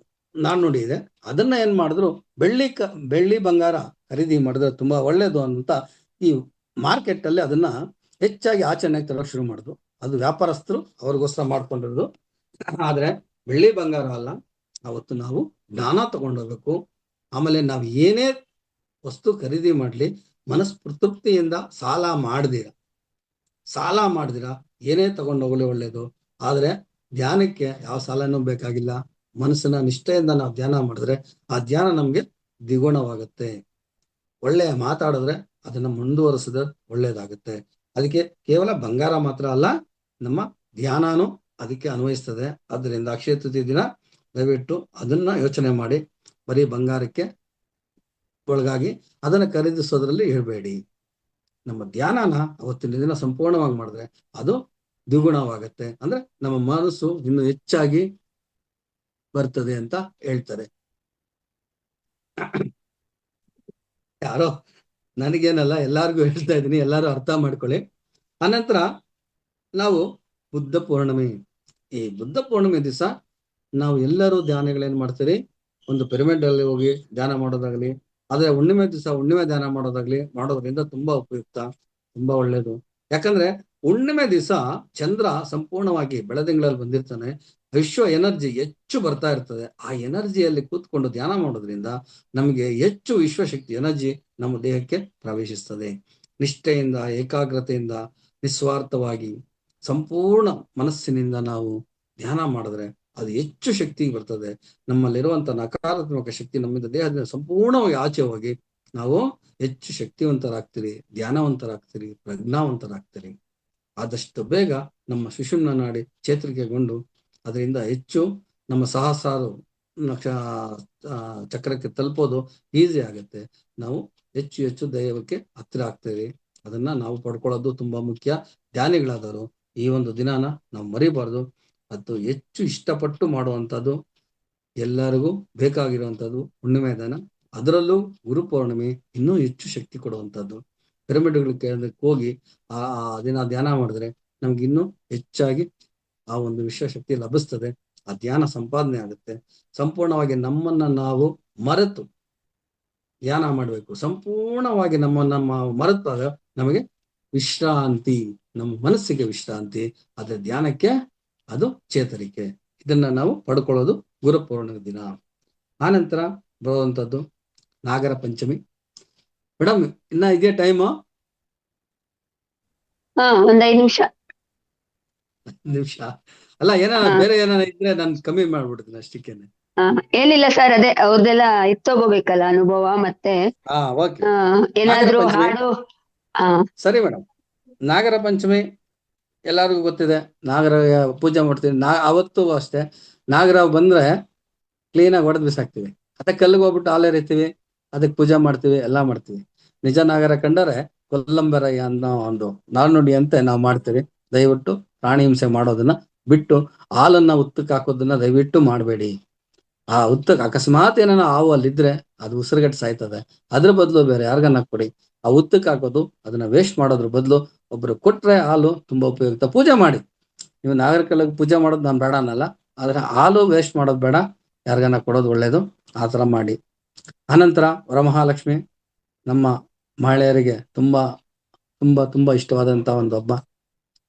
ನಾಣ್ಣುಡಿ ಇದೆ. ಅದನ್ನ ಏನ್ ಮಾಡಿದ್ರು, ಬೆಳ್ಳಿ ಬಂಗಾರ ಖರೀದಿ ಮಾಡಿದ್ರೆ ತುಂಬಾ ಒಳ್ಳೇದು ಅಂತ ಈ ಮಾರ್ಕೆಟ್ ಅಲ್ಲಿ ಅದನ್ನ ಹೆಚ್ಚಾಗಿ ಆಚರಣೆಗೆ ತರೋಕೆ ಶುರು ಮಾಡಿದ್ರು. ಅದು ವ್ಯಾಪಾರಸ್ಥರು ಅವ್ರಿಗೋಸ್ಕರ ಮಾಡ್ಕೊಂಡಿರೋದು. ಆದ್ರೆ ಬೆಳ್ಳಿ ಬಂಗಾರ ಅಲ್ಲ, ಅವತ್ತು ನಾವು ಜ್ಞಾನ ತಗೊಂಡೋಗ್ಬೇಕು. ಆಮೇಲೆ ನಾವು ಏನೇ ವಸ್ತು ಖರೀದಿ ಮಾಡ್ಲಿ ಮನಸ್ಫೂರ್ತಿಯಿಂದ ಸಾಲ ಮಾಡ್ದಿರ ಏನೇ ತಗೊಂಡೋಗ್ಲಿ ಒಳ್ಳೇದು. ಆದ್ರೆ ಧ್ಯಾನಕ್ಕೆ ಯಾವ ಸಾಲನೂ ಬೇಕಾಗಿಲ್ಲ. ಮನಸ್ಸನ್ನ ನಿಷ್ಠೆಯಿಂದ ನಾವು ಧ್ಯಾನ ಮಾಡಿದ್ರೆ ಆ ಧ್ಯಾನ ನಮ್ಗೆ ದ್ವಿಗುಣವಾಗುತ್ತೆ. ಒಳ್ಳೆಯ ಮಾತಾಡಿದ್ರೆ ಅದನ್ನ ಮುಂದುವರಿಸಿದ್ರೆ ಒಳ್ಳೇದಾಗುತ್ತೆ. ಅದಕ್ಕೆ ಕೇವಲ ಬಂಗಾರ ಮಾತ್ರ ಅಲ್ಲ, ನಮ್ಮ ಧ್ಯಾನನೂ ಅದಕ್ಕೆ ಅನ್ವಯಿಸ್ತದೆ. ಅದರಿಂದ ಅಕ್ಷಯ ತೃತೀಯ ದಿನ ದಯವಿಟ್ಟು ಅದನ್ನ ಯೋಚನೆ ಮಾಡಿ, ಬರೀ ಬಂಗಾರಕ್ಕೆ ಒಳಗಾಗಿ ಅದನ್ನ ಖರೀದಿಸೋದ್ರಲ್ಲಿ ಇರಬೇಡಿ. ನಮ್ಮ ಧ್ಯಾನನ ಅವತ್ತಿನ ದಿನ ಸಂಪೂರ್ಣವಾಗಿ ಮಾಡಿದ್ರೆ ಅದು ದ್ವಿಗುಣವಾಗತ್ತೆ, ಅಂದ್ರೆ ನಮ್ಮ ಮನಸ್ಸು ಇನ್ನು ಹೆಚ್ಚಾಗಿ ಬರ್ತದೆ ಅಂತ ಹೇಳ್ತಾರೆ. ಯಾರೋ ನನಗೇನಲ್ಲ, ಎಲ್ಲಾರ್ಗು ಹೇಳ್ತಾ ಇದ್ದೀನಿ, ಎಲ್ಲಾರು ಅರ್ಥ ಮಾಡ್ಕೊಳ್ಳಿ. ಅನಂತರ ನಾವು ಬುದ್ಧ ಪೂರ್ಣಿಮೆ. ಈ ಬುದ್ಧ ಪೂರ್ಣಿಮೆ ದಿವಸ ನಾವು ಎಲ್ಲರೂ ಧ್ಯಾನಗಳೇನ್ ಮಾಡ್ತೀರಿ, ಒಂದು ಪಿರಮಿಡ್ ಅಲ್ಲಿ ಹೋಗಿ ಧ್ಯಾನ ಮಾಡೋದಾಗ್ಲಿ, ಆದ್ರೆ ಹುಣ್ಣಿಮೆ ದಿವಸ ಹುಣ್ಣಿಮೆ ಧ್ಯಾನ ಮಾಡೋದ್ರಿಂದ ತುಂಬಾ ಉಪಯುಕ್ತ, ತುಂಬಾ ಒಳ್ಳೇದು. ಯಾಕಂದ್ರೆ ಹುಣ್ಣಿಮೆ ದಿವಸ ಚಂದ್ರ ಸಂಪೂರ್ಣವಾಗಿ ಬೆಳದಿಂಗಳಲ್ಲಿ ಬಂದಿರ್ತಾನೆ, ವಿಶ್ವ ಎನರ್ಜಿ ಹೆಚ್ಚು ಬರ್ತಾ ಇರ್ತದೆ. ಆ ಎನರ್ಜಿಯಲ್ಲಿ ಕೂತ್ಕೊಂಡು ಧ್ಯಾನ ಮಾಡೋದ್ರಿಂದ ನಮಗೆ ಹೆಚ್ಚು ವಿಶ್ವಶಕ್ತಿ ಎನರ್ಜಿ ನಮ್ಮ ದೇಹಕ್ಕೆ ಪ್ರವೇಶಿಸ್ತದೆ. ನಿಷ್ಠೆಯಿಂದ, ಏಕಾಗ್ರತೆಯಿಂದ, ನಿಸ್ವಾರ್ಥವಾಗಿ, ಸಂಪೂರ್ಣ ಮನಸ್ಸಿನಿಂದ ನಾವು ಧ್ಯಾನ ಮಾಡಿದ್ರೆ ಅದು ಹೆಚ್ಚು ಶಕ್ತಿ ಬರ್ತದೆ. ನಮ್ಮಲ್ಲಿರುವಂತ ನಕಾರಾತ್ಮಕ ಶಕ್ತಿ ನಮ್ಮಿಂದ ದೇಹದಿಂದ ಸಂಪೂರ್ಣವಾಗಿ ಆಚೆ ಹೋಗಿ ನಾವು ಹೆಚ್ಚು ಶಕ್ತಿವಂತರಾಗ್ತೀರಿ, ಧ್ಯಾನವಂತರಾಗ್ತೀರಿ, ಪ್ರಜ್ಞಾವಂತರಾಗ್ತೀರಿ. ಆದಷ್ಟು ಬೇಗ ನಮ್ಮ ಸುಷುಮ್ನ ನಾಡಿ ಚೇತರಿಕೆಗೊಂಡು ಅದರಿಂದ ಹೆಚ್ಚು ನಮ್ಮ ಸಹಸ್ರಾರು ಚಕ್ರಕ್ಕೆ ತಲುಪೋದು ಈಸಿ ಆಗುತ್ತೆ. ನಾವು ಹೆಚ್ಚು ಹೆಚ್ಚು ದೈವಕ್ಕೆ ಹತ್ತಿರ ಆಗ್ತೀವಿ. ಅದನ್ನ ನಾವು ಪಡ್ಕೊಳ್ಳೋದು ತುಂಬಾ ಮುಖ್ಯ. ಧ್ಯಾನಿಗಳಾದವರು ಈ ಒಂದು ದಿನಾನ ನಾವು ಮರಿಬಾರ್ದು. ಅದು ಹೆಚ್ಚು ಇಷ್ಟಪಟ್ಟು ಮಾಡುವಂಥದ್ದು, ಎಲ್ಲರಿಗೂ ಬೇಕಾಗಿರುವಂಥದ್ದು ಹುಣ್ಣಿಮೆ ದಾನ. ಅದರಲ್ಲೂ ಗುರು ಪೌರ್ಣಿಮೆ ಇನ್ನೂ ಹೆಚ್ಚು ಶಕ್ತಿ ಕೊಡುವಂಥದ್ದು. ಪಿರಮಿಡ್ಗಳ ಕೇಂದ್ರಕ್ಕೆ ಹೋಗಿ ಆ ದಿನ ಧ್ಯಾನ ಮಾಡಿದ್ರೆ ನಮ್ಗೆ ಇನ್ನೂ ಹೆಚ್ಚಾಗಿ ಆ ಒಂದು ವಿಶ್ವಶಕ್ತಿ ಲಭಿಸ್ತದೆ. ಆ ಧ್ಯಾನ ಸಂಪಾದನೆ ಆಗುತ್ತೆ. ಸಂಪೂರ್ಣವಾಗಿ ನಮ್ಮನ್ನ ನಾವು ಮರೆತು ಧ್ಯಾನ ಮಾಡಬೇಕು. ಸಂಪೂರ್ಣವಾಗಿ ನಮ್ಮನ್ನ ಮರೆತಾಗ ನಮಗೆ ವಿಶ್ರಾಂತಿ, ನಮ್ಮ ಮನಸ್ಸಿಗೆ ವಿಶ್ರಾಂತಿ, ಅದ್ರ ಧ್ಯಾನಕ್ಕೆ ಅದು ಚೇತರಿಕೆ. ಇದನ್ನ ನಾವು ಪಡ್ಕೊಳ್ಳೋದು ಗುರು ಪೌರ್ಣಿಮೆ ದಿನ. ಆನಂತರ ಬರುವಂಥದ್ದು ನಾಗರ ಪಂಚಮಿ. ಮೇಡಮ್ ಇನ್ನ ಇದೇ ಟೈಮು? ಒಂದ್ 5 ನಿಮಿಷ. ನಿಮಿಷ ಅಲ್ಲ, ಏನಾನ ಹಾ ಬೇರೆ ಏನಾನ ಇದ್ರೆ ನಾನು ಕಮ್ಮಿ ಮಾಡ್ಬಿಡ್ತೀನಿ ಅಷ್ಟಕ್ಕೇನೆ. ಹಾ ಏನಿಲ್ಲ ಸರ್, ಅದೇ ಅವ್ರದ್ದೆಲ್ಲ ಇತ್ತೋಗೋಬೇಕಲ್ಲ ಅನುಭವ, ಮತ್ತೆ ಓಕೆ. ನಾಗರ ಏನಾದ್ರೂ ಪಂಚಮಿ, ಹಾಡು. ಹಾ ಸರಿ ಮೇಡಮ್. ನಾಗರ ಪಂಚಮಿ ಎಲ್ಲರಿಗೂ ಗೊತ್ತಿದೆ. ನಾಗರ ಪೂಜೆ ಮಾಡ್ತೀವಿ. ಅವತ್ತು ಅಷ್ಟೇ ನಾಗರ ಬಂದ್ರೆ ಕ್ಲೀನಾಗಿ ಹೊಡೆದ್ ಬಿಸಾಕ್ತಿವಿ. ಅದಕ್ಕೆ ಕಲ್ಲಿಗೆ ಹೋಗ್ಬಿಟ್ಟು ಹಾಲು ಎರಿತೀವಿ, ಅದಕ್ಕೆ ಪೂಜೆ ಮಾಡ್ತೀವಿ, ಎಲ್ಲಾ ಮಾಡ್ತೀವಿ. ನಿಜ ನಾಗರ ಕಂಡರೆ ಕೊಲ್ಲಂಬೆರಯ್ಯ ಅನ್ನೋ ಒಂದು ನಾಣ್ಣುಡಿ ಅಂತೆ ನಾವು ಮಾಡ್ತೀವಿ. ದಯವಿಟ್ಟು ಪ್ರಾಣಿ ಹಿಂಸೆ ಮಾಡೋದನ್ನ ಬಿಟ್ಟು ಹಾಲನ್ನ ಉತ್ತಕ್ಕೆ ಹಾಕೋದನ್ನ ದಯವಿಟ್ಟು ಮಾಡಬೇಡಿ. ಆ ಉತ್ತಕ್ಕೆ ಅಕಸ್ಮಾತ್ ಏನಾನ ಹಾವು ಅಲ್ಲಿದ್ರೆ ಅದು ಉಸಿರುಗಟ್ಟು ಸಾಯ್ತದೆ. ಅದ್ರ ಬದಲು ಬೇರೆ ಯಾರಿಗನ್ನ ಕೊಡಿ. ಆ ಉತ್ತಕ್ಕೆ ಹಾಕೋದು ಅದನ್ನ ವೇಸ್ಟ್ ಮಾಡೋದ್ರ ಬದಲು ಒಬ್ರು ಕೊಟ್ರೆ ಹಾಲು ತುಂಬಾ ಉಪಯುಕ್ತ. ಪೂಜೆ ಮಾಡಿ, ನೀವು ನಾಗರಿಕರಿಗೆ ಪೂಜೆ ಮಾಡೋದು ನಾನು ಬೇಡ ಅನ್ನಲ್ಲ, ಆದ್ರೆ ಹಾಲು ವೇಸ್ಟ್ ಮಾಡೋದು ಬೇಡ, ಯಾರಿಗನ್ನ ಕೊಡೋದು ಒಳ್ಳೇದು. ಆ ಥರ ಮಾಡಿ. ಅನಂತರ ವರಮಹಾಲಕ್ಷ್ಮಿ ನಮ್ಮ ಮಹಿಳೆಯರಿಗೆ ತುಂಬಾ ತುಂಬಾ ತುಂಬಾ ಇಷ್ಟವಾದಂತ ಒಂದು ಹಬ್ಬ.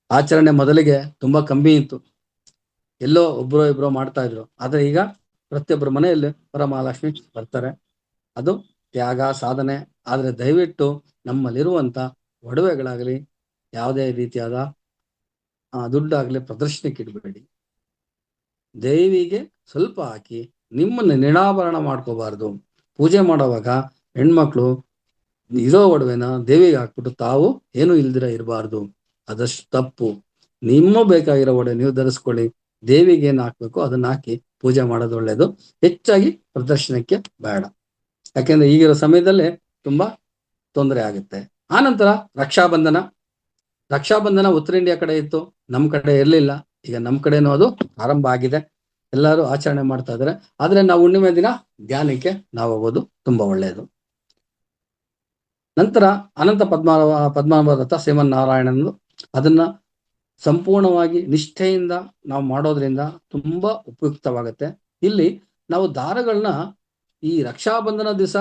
ಆಚರಣೆ ಮೊದಲಿಗೆ ತುಂಬಾ ಕಮ್ಮಿ ಇತ್ತು, ಎಲ್ಲೋ ಒಬ್ರೋ ಇಬ್ರೋ ಮಾಡ್ತಾ ಇದ್ರು. ಆದ್ರೆ ಈಗ ಪ್ರತಿಯೊಬ್ಬರ ಮನೆಯಲ್ಲಿ ವರಮಹಾಲಕ್ಷ್ಮಿ ಬರ್ತಾರೆ. ಅದು ತ್ಯಾಗ ಸಾಧನೆ. ಆದ್ರೆ ದಯವಿಟ್ಟು ನಮ್ಮಲ್ಲಿರುವಂತ ಒಡವೆಗಳಾಗಲಿ ಯಾವುದೇ ರೀತಿಯಾದ ದುಡ್ಡಾಗ್ಲಿ ಪ್ರದರ್ಶನಕ್ಕೆ ಇಡಬೇಡಿ. ದೇವಿಗೆ ಸ್ವಲ್ಪ ಹಾಕಿ ನಿಮ್ಮನ್ನ ನಿರಾಭರಣ ಮಾಡ್ಕೋಬಾರ್ದು. ಪೂಜೆ ಮಾಡೋವಾಗ ಹೆಣ್ಮಕ್ಳು ಇರೋ ಒಡವೆನ ದೇವಿಗೆ ಹಾಕ್ಬಿಟ್ಟು ತಾವು ಏನು ಇಲ್ದಿರ ಇರಬಾರ್ದು. ಅದಷ್ಟು ತಪ್ಪು. ನಿಮ್ಮ ಬೇಕಾಗಿರೋ ಒಡವೆ ನೀವು ಧರಿಸ್ಕೊಳ್ಳಿ, ದೇವಿಗೆ ಏನ್ ಹಾಕ್ಬೇಕು ಅದನ್ನ ಹಾಕಿ ಪೂಜೆ ಮಾಡೋದು ಒಳ್ಳೇದು. ಹೆಚ್ಚಾಗಿ ಪ್ರದರ್ಶನಕ್ಕೆ ಬೇಡ, ಯಾಕೆಂದ್ರೆ ಈಗಿರೋ ಸಮಯದಲ್ಲಿ ತುಂಬಾ ತೊಂದರೆ ಆಗುತ್ತೆ. ಆನಂತರ ರಕ್ಷಾಬಂಧನ. ರಕ್ಷಾಬಂಧನ ಉತ್ತರ ಇಂಡಿಯಾ ಕಡೆ ಇತ್ತು, ನಮ್ ಕಡೆ ಇರ್ಲಿಲ್ಲ. ಈಗ ನಮ್ ಕಡೆನೂ ಅದು ಆರಂಭ ಆಗಿದೆ, ಎಲ್ಲರೂ ಆಚರಣೆ ಮಾಡ್ತಾ ಇದಾರೆ. ಆದ್ರೆ ನಾವು ಹುಣ್ಣಿಮೆ ದಿನ ಧ್ಯಾನಕ್ಕೆ ನಾವು ಹೋಗೋದು ತುಂಬಾ ಒಳ್ಳೆಯದು. ನಂತರ ಅನಂತ ಪದ್ಮನಾಭ ವ್ರತ ಶ್ರೀಮನ್ನಾರಾಯಣನದು, ಅದನ್ನ ಸಂಪೂರ್ಣವಾಗಿ ನಿಷ್ಠೆಯಿಂದ ನಾವು ಮಾಡೋದ್ರಿಂದ ತುಂಬಾ ಉಪಯುಕ್ತವಾಗುತ್ತೆ. ಇಲ್ಲಿ ನಾವು ದಾರಗಳನ್ನ ಈ ರಕ್ಷಾಬಂಧನ ದಿವಸ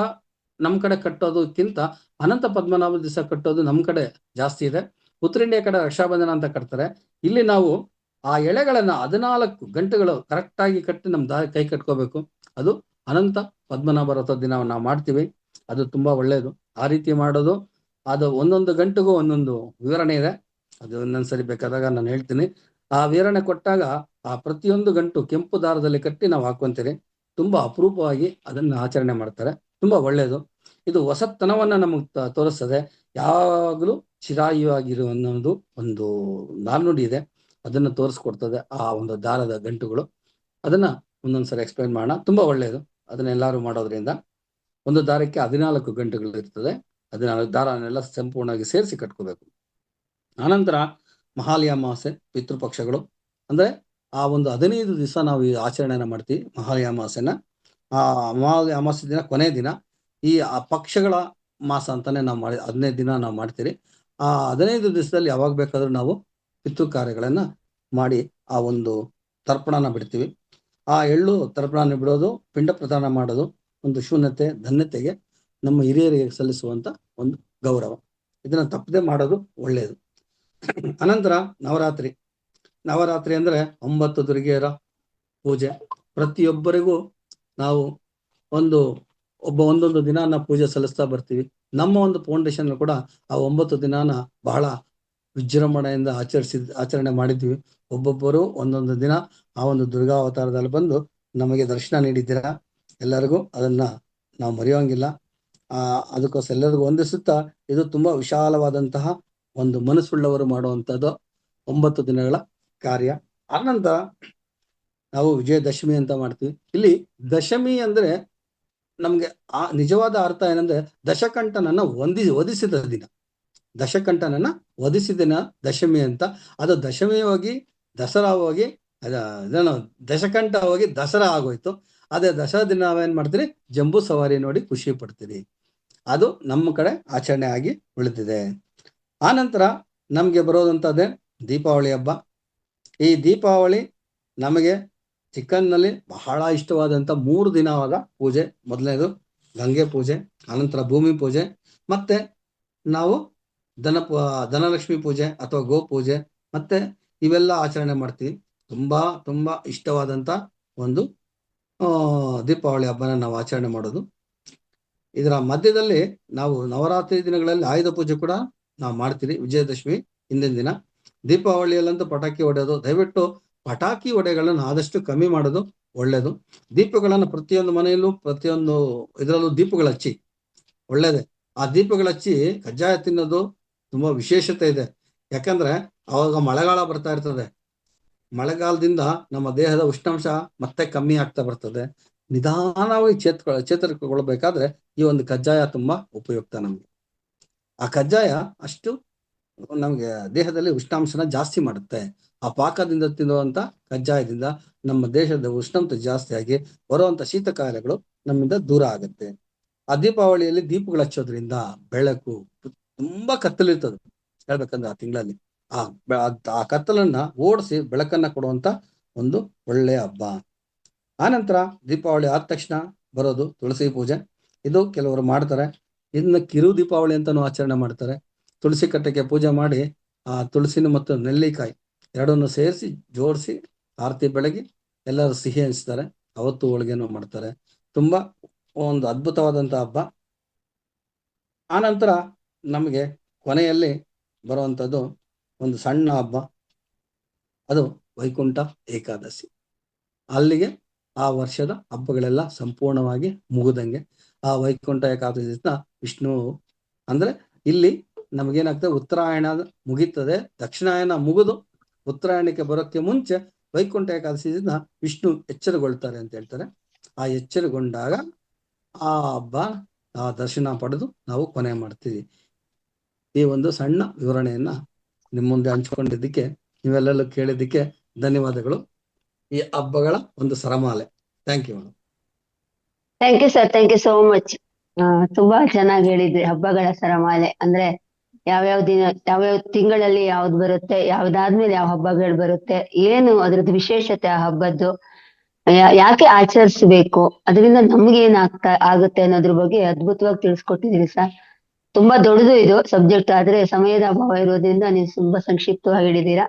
ನಮ್ ಕಡೆ ಕಟ್ಟೋದಕ್ಕಿಂತ ಅನಂತ ಪದ್ಮನಾಭ ದಿವಸ ಕಟ್ಟೋದು ನಮ್ ಕಡೆ ಜಾಸ್ತಿ ಇದೆ. ಉತ್ತರ ಇಂಡಿಯಾ ಕಡೆ ರಕ್ಷಾಬಂಧನ ಅಂತ ಕಟ್ತಾರೆ. ಇಲ್ಲಿ ನಾವು ಆ ಎಳೆಗಳನ್ನ 14 ಗಂಟೆಗಳು ಕರೆಕ್ಟ್ ಆಗಿ ಕಟ್ಟಿ ನಮ್ ದಾರಿ ಕೈ ಕಟ್ಕೋಬೇಕು. ಅದು ಅನಂತ ಪದ್ಮನಾಭ ವ್ರತ ದಿನ ನಾವು ಮಾಡ್ತೀವಿ, ಅದು ತುಂಬಾ ಒಳ್ಳೆಯದು. ಆ ರೀತಿ ಮಾಡೋದು, ಅದು ಒಂದೊಂದು ಗಂಟೆಗೂ ಒಂದೊಂದು ವಿವರಣೆ ಇದೆ. ಅದು ಒಂದೊಂದ್ಸರಿ ಬೇಕಾದಾಗ ನಾನು ಹೇಳ್ತೀನಿ. ಆ ವಿವರಣೆ ಕೊಟ್ಟಾಗ ಆ ಪ್ರತಿಯೊಂದು ಗಂಟು ಕೆಂಪು ದಾರದಲ್ಲಿ ಕಟ್ಟಿ ನಾವು ಹಾಕೊಂತೀರಿ. ತುಂಬಾ ಅಪರೂಪವಾಗಿ ಅದನ್ನ ಆಚರಣೆ ಮಾಡ್ತಾರೆ, ತುಂಬಾ ಒಳ್ಳೆಯದು. ಇದು ಹೊಸತನವನ್ನ ನಮಗ್ ತೋರಿಸ್ತದೆ. ಯಾವಾಗಲೂ ಚಿರಾಯುವಾಗಿರುವ ಅನ್ನೋದು ಒಂದು ನಾಣ್ಣುಡಿ ಇದೆ, ಅದನ್ನ ತೋರಿಸ್ಕೊಡ್ತದೆ ಆ ಒಂದು ದಾರದ ಗಂಟುಗಳು. ಅದನ್ನ ಒಂದೊಂದ್ಸರಿ ಎಕ್ಸ್ಪ್ಲೈನ್ ಮಾಡೋಣ, ತುಂಬಾ ಒಳ್ಳೆಯದು. ಅದನ್ನ ಎಲ್ಲರೂ ಮಾಡೋದ್ರಿಂದ ಒಂದು ದಾರಕ್ಕೆ 14 ಗಂಟೆಗಳು ಇರ್ತದೆ. 14 ದಾರನೆಲ್ಲ ಸಂಪೂರ್ಣವಾಗಿ ಸೇರಿಸಿ ಕಟ್ಕೋಬೇಕು. ಆನಂತರ ಮಹಾಲಯ ಅಮಾವಾಸ್ಯೆ, ಪಿತೃಪಕ್ಷಗಳು. ಅಂದ್ರೆ ಆ ಒಂದು 15 ದಿವಸ ನಾವು ಈ ಆಚರಣೆನ ಮಾಡ್ತೀವಿ ಮಹಾಲಯ ಅಮಾವಾಸ್ಯೆನ. ಆ ಮಹಾಲಯ ಅಮಾವಾಸ್ಯೆ ದಿನ ಕೊನೆ ದಿನ ಈ ಆ ಪಕ್ಷಗಳ ಮಾಸ ಅಂತಾನೆ ನಾವು 15 ದಿನ ನಾವು ಮಾಡ್ತೀರಿ. ಆ 15 ದಿವಸದಲ್ಲಿ ಯಾವಾಗ ಬೇಕಾದ್ರೂ ನಾವು ಪಿತೃ ಕಾರ್ಯಗಳನ್ನ ಮಾಡಿ ಆ ಒಂದು ತರ್ಪಣನ ಬಿಡ್ತೀವಿ. ಆ ಎಳ್ಳು ತರ್ಪಣ ಬಿಡೋದು, ಪಿಂಡ ಪ್ರದಾನ ಮಾಡೋದು ಒಂದು ಶೂನ್ಯತೆ ಧನ್ಯತೆಗೆ ನಮ್ಮ ಹಿರಿಯರಿಗೆ ಸಲ್ಲಿಸುವಂತ ಒಂದು ಗೌರವ. ಇದನ್ನ ತಪ್ಪದೆ ಮಾಡೋದು ಒಳ್ಳೆಯದು. ಅನಂತರ ನವರಾತ್ರಿ. ನವರಾತ್ರಿ ಅಂದ್ರೆ 9 ದುರ್ಗೆಯರ ಪೂಜೆ. ಪ್ರತಿಯೊಬ್ಬರಿಗೂ ನಾವು ಒಂದೊಂದು ದಿನ ನಾವು ಪೂಜೆ ಸಲ್ಲಿಸ್ತಾ ಬರ್ತೀವಿ. ನಮ್ಮ ಒಂದು ಫೌಂಡೇಶನ್ ಕೂಡ ಆ 9 ದಿನಾನ ಬಹಳ ವಿಜೃಂಭಣೆಯಿಂದ ಆಚರಣೆ ಮಾಡಿದ್ವಿ. ಒಬ್ಬೊಬ್ಬರು ಒಂದೊಂದು ದಿನ ಆ ಒಂದು ದುರ್ಗಾ ಅವತಾರದಲ್ಲಿ ಬಂದು ನಮಗೆ ದರ್ಶನ ನೀಡಿದ್ದೀರಾ. ಎಲ್ಲರಿಗೂ ಅದನ್ನ ನಾವು ಮರೆಯೋಂಗಿಲ್ಲ. ಅದಕ್ಕೋಸ್ಕರ ಎಲ್ಲರಿಗೂ ವಂದಿಸುತ್ತಾ, ಇದು ತುಂಬಾ ವಿಶಾಲವಾದಂತಹ ಒಂದು ಮನಸ್ಸುಳ್ಳವರು ಮಾಡುವಂಥದ್ದು 9 ದಿನಗಳ ಕಾರ್ಯ. ಆನಂತರ ನಾವು ವಿಜಯದಶಮಿ ಅಂತ ಮಾಡ್ತೀವಿ. ಇಲ್ಲಿ ದಶಮಿ ಅಂದ್ರೆ ನಮ್ಗೆ ಆ ನಿಜವಾದ ಅರ್ಥ ಏನಂದ್ರೆ ದಶಕಂಠನನ್ನ ವಧಿಸಿದ ದಿನ. ದಶಕಂಠನನ್ನ ವಧಿಸಿದ ದಿನ ದಶಮಿ ಅಂತ. ಅದು ದಶಮಿ ಹೋಗಿ ದಸರಾ ಹೋಗಿ ಅದೇನೋ ದಶಕಂಠ ಹೋಗಿ ದಸರಾ ಆಗೋಯ್ತು. ಅದೇ ದಸರಾ ದಿನ ನಾವೇನ್ ಮಾಡ್ತೀರಿ, ಜಂಬೂ ಸವಾರಿ ನೋಡಿ ಖುಷಿ ಪಡ್ತೀರಿ. ಅದು ನಮ್ಮ ಕಡೆ ಆಚರಣೆ ಆಗಿ ಉಳಿದಿದೆ. ಆನಂತರ ನಮ್ಗೆ ಬರೋದಂಥದ್ದೇ ದೀಪಾವಳಿ ಹಬ್ಬ. ಈ ದೀಪಾವಳಿ ನಮಗೆ ಚಿಕ್ಕನ್ನಲ್ಲಿ ಬಹಳ ಇಷ್ಟವಾದಂಥ 3 ದಿನವಾದ ಪೂಜೆ. ಮೊದಲನೇದು ಗಂಗೆ ಪೂಜೆ, ಅನಂತರ ಭೂಮಿ ಪೂಜೆ, ಮತ್ತೆ ನಾವು ಧನಲಕ್ಷ್ಮಿ ಪೂಜೆ ಅಥವಾ ಗೋ ಪೂಜೆ, ಮತ್ತೆ ಇವೆಲ್ಲ ಆಚರಣೆ ಮಾಡ್ತೀವಿ. ತುಂಬಾ ತುಂಬಾ ಇಷ್ಟವಾದಂಥ ಒಂದು ದೀಪಾವಳಿ ಹಬ್ಬನ ನಾವು ಆಚರಣೆ ಮಾಡೋದು. ಇದರ ಮಧ್ಯದಲ್ಲಿ ನಾವು ನವರಾತ್ರಿ ದಿನಗಳಲ್ಲಿ ಆಯುಧ ಪೂಜೆ ಕೂಡ ನಾವು ಮಾಡ್ತೀವಿ. ವಿಜಯದಶಮಿ ಹಿಂದಿನ ದಿನ. ದೀಪಾವಳಿಯಲ್ಲಂತೂ ಪಟಾಕಿ ಹೊಡೆಯೋದು, ದಯವಿಟ್ಟು ಪಟಾಕಿ ಹೊಡೆಗಳನ್ನು ಆದಷ್ಟು ಕಮ್ಮಿ ಮಾಡೋದು ಒಳ್ಳೇದು. ದೀಪಗಳನ್ನು ಪ್ರತಿಯೊಂದು ಮನೆಯಲ್ಲೂ ಪ್ರತಿಯೊಂದು ಇದರಲ್ಲೂ ದೀಪಗಳು ಹಚ್ಚಿ, ಒಳ್ಳೇದೇ. ಆ ದೀಪಗಳು ಹಚ್ಚಿ ಕಜ್ಜಾಯ ತಿನ್ನೋದು ತುಂಬಾ ವಿಶೇಷತೆ ಇದೆ. ಯಾಕಂದ್ರೆ ಅವಾಗ ಮಳೆಗಾಲ ಬರ್ತಾ ಇರ್ತದೆ. ಮಳೆಗಾಲದಿಂದ ನಮ್ಮ ದೇಹದ ಉಷ್ಣಾಂಶ ಮತ್ತೆ ಕಮ್ಮಿ ಆಗ್ತಾ ಬರ್ತದೆ. ನಿಧಾನವಾಗಿ ಚೇತರಿಸಿಕೊಳ್ಬೇಕಾದ್ರೆ ಈ ಒಂದು ಕಜ್ಜಾಯ ತುಂಬಾ ಉಪಯುಕ್ತ ನಮ್ಗೆ. ಆ ಕಜ್ಜಾಯ ಅಷ್ಟು ನಮ್ಗೆ ದೇಹದಲ್ಲಿ ಉಷ್ಣಾಂಶನ ಜಾಸ್ತಿ ಮಾಡುತ್ತೆ. ಆ ಪಾಕದಿಂದ ತಿನ್ನುವಂತ ಕಜ್ಜಾಯದಿಂದ ನಮ್ಮ ದೇಹದ ಉಷ್ಣಾಂಶ ಜಾಸ್ತಿ ಆಗಿ ಬರುವಂತ ಶೀತ ಕಾಯಿಲೆಗಳು ನಮ್ಮಿಂದ ದೂರ ಆಗುತ್ತೆ. ಆ ದೀಪಾವಳಿಯಲ್ಲಿ ದೀಪಗಳು ಹಚ್ಚೋದ್ರಿಂದ ಬೆಳಕು ತುಂಬಾ ಕತ್ತಲಿರ್ತದೆ. ಹೇಳ್ಬೇಕಂದ್ರೆ ಆ ತಿಂಗಳಲ್ಲಿ ಆ ಕತ್ತಲನ್ನ ಓಡಿಸಿ ಬೆಳಕನ್ನ ಕೊಡುವಂತ ಒಂದು ಒಳ್ಳೆಯ ಹಬ್ಬ. ಆನಂತರ ದೀಪಾವಳಿ ಆದ ತಕ್ಷಣ ಬರೋದು ತುಳಸಿ ಪೂಜೆ. ಇದು ಕೆಲವರು ಮಾಡ್ತಾರೆ. ಇದನ್ನ ಕಿರು ದೀಪಾವಳಿ ಅಂತಾನು ಆಚರಣೆ ಮಾಡ್ತಾರೆ. ತುಳಸಿ ಕಟ್ಟೆಗೆ ಪೂಜೆ ಮಾಡಿ ಆ ತುಳಸಿನ ಮತ್ತು ನೆಲ್ಲಿಕಾಯಿ ಎರಡನ್ನು ಸೇರಿಸಿ ಜೋಡಿಸಿ ಆರತಿ ಬೆಳಗಿ ಎಲ್ಲರೂ ಸಿಹಿ ಹಂಚ್ತಾರೆ. ಅವತ್ತು ಹೋಳಿಗೆನೂ ಮಾಡ್ತಾರೆ. ತುಂಬಾ ಒಂದು ಅದ್ಭುತವಾದಂತಹ ಹಬ್ಬ. ಆನಂತರ ನಮಗೆ ಕೊನೆಯಲ್ಲಿ ಬರುವಂಥದ್ದು ಒಂದು ಸಣ್ಣ ಹಬ್ಬ, ಅದು ವೈಕುಂಠ ಏಕಾದಶಿ. ಅಲ್ಲಿಗೆ ಆ ವರ್ಷದ ಹಬ್ಬಗಳೆಲ್ಲ ಸಂಪೂರ್ಣವಾಗಿ ಮುಗಿದಂಗೆ. ಆ ವೈಕುಂಠ ಏಕಾದಶಿ ದಿವಸ ವಿಷ್ಣು ಅಂದ್ರೆ ಇಲ್ಲಿ ನಮಗೇನಾಗ್ತದೆ, ಉತ್ತರಾಯಣ ಮುಗೀತದೆ, ದಕ್ಷಿಣಾಯನ ಮುಗಿದು ಉತ್ತರಾಯಣಕ್ಕೆ ಬರೋಕ್ಕೆ ಮುಂಚೆ ವೈಕುಂಠ ಏಕಾದಶಿ ದಿನ ವಿಷ್ಣು ಎಚ್ಚರಗೊಳ್ತಾರೆ ಅಂತ ಹೇಳ್ತಾರೆ. ಆ ಎಚ್ಚರಗೊಂಡಾಗ ಆ ಹಬ್ಬ ಆ ದರ್ಶನ ಪಡೆದು ನಾವು ಕೊನೆ ಮಾಡ್ತೀವಿ. ಈ ಒಂದು ಸಣ್ಣ ವಿವರಣೆಯನ್ನ ನಿಮ್ಮ ಮುಂದೆ ಹಂಚಿಕೊಂಡಿದ್ದಕ್ಕೆ, ನೀವೆಲ್ಲರೂ ಕೇಳಿದ್ದಕ್ಕೆ ಧನ್ಯವಾದಗಳು. ಈ ಹಬ್ಬಗಳ ಒಂದು ಸರಮಾಲೆ. Thank you madam. Thank you sir, thank you so much. ತುಂಬಾ ಚೆನ್ನಾಗಿ ಹೇಳಿದ್ರಿ. ಹಬ್ಬಗಳ ಸರಮಾಲೆ ಅಂದ್ರೆ ಯಾವ್ಯಾವ ದಿನ, ಯಾವ್ಯಾವ ತಿಂಗಳಲ್ಲಿ ಯಾವ್ದು ಬರುತ್ತೆ, ಯಾವ್ದಾದ್ಮೇಲೆ ಯಾವ ಹಬ್ಬಗಳು ಬರುತ್ತೆ, ಏನು ಅದ್ರದ್ದು ವಿಶೇಷತೆ, ಆ ಹಬ್ಬದ್ದು ಯಾಕೆ ಆಚರಿಸ್ಬೇಕು, ಅದರಿಂದ ನಮ್ಗೆ ಏನ್ ಆಗುತ್ತೆ ಅನ್ನೋದ್ರ ಬಗ್ಗೆ ಅದ್ಭುತವಾಗಿ ತಿಳಿಸ್ಕೊಟ್ಟಿದ್ದೀರಿ ಸರ್. ತುಂಬಾ ದೊಡ್ಡದು ಇದು ಸಬ್ಜೆಕ್ಟ್, ಆದ್ರೆ ಸಮಯದ ಅಭಾವ ಇರೋದ್ರಿಂದ ನೀವು ತುಂಬಾ ಸಂಕ್ಷಿಪ್ತವಾಗಿ ಹೇಳಿದೀರಾ.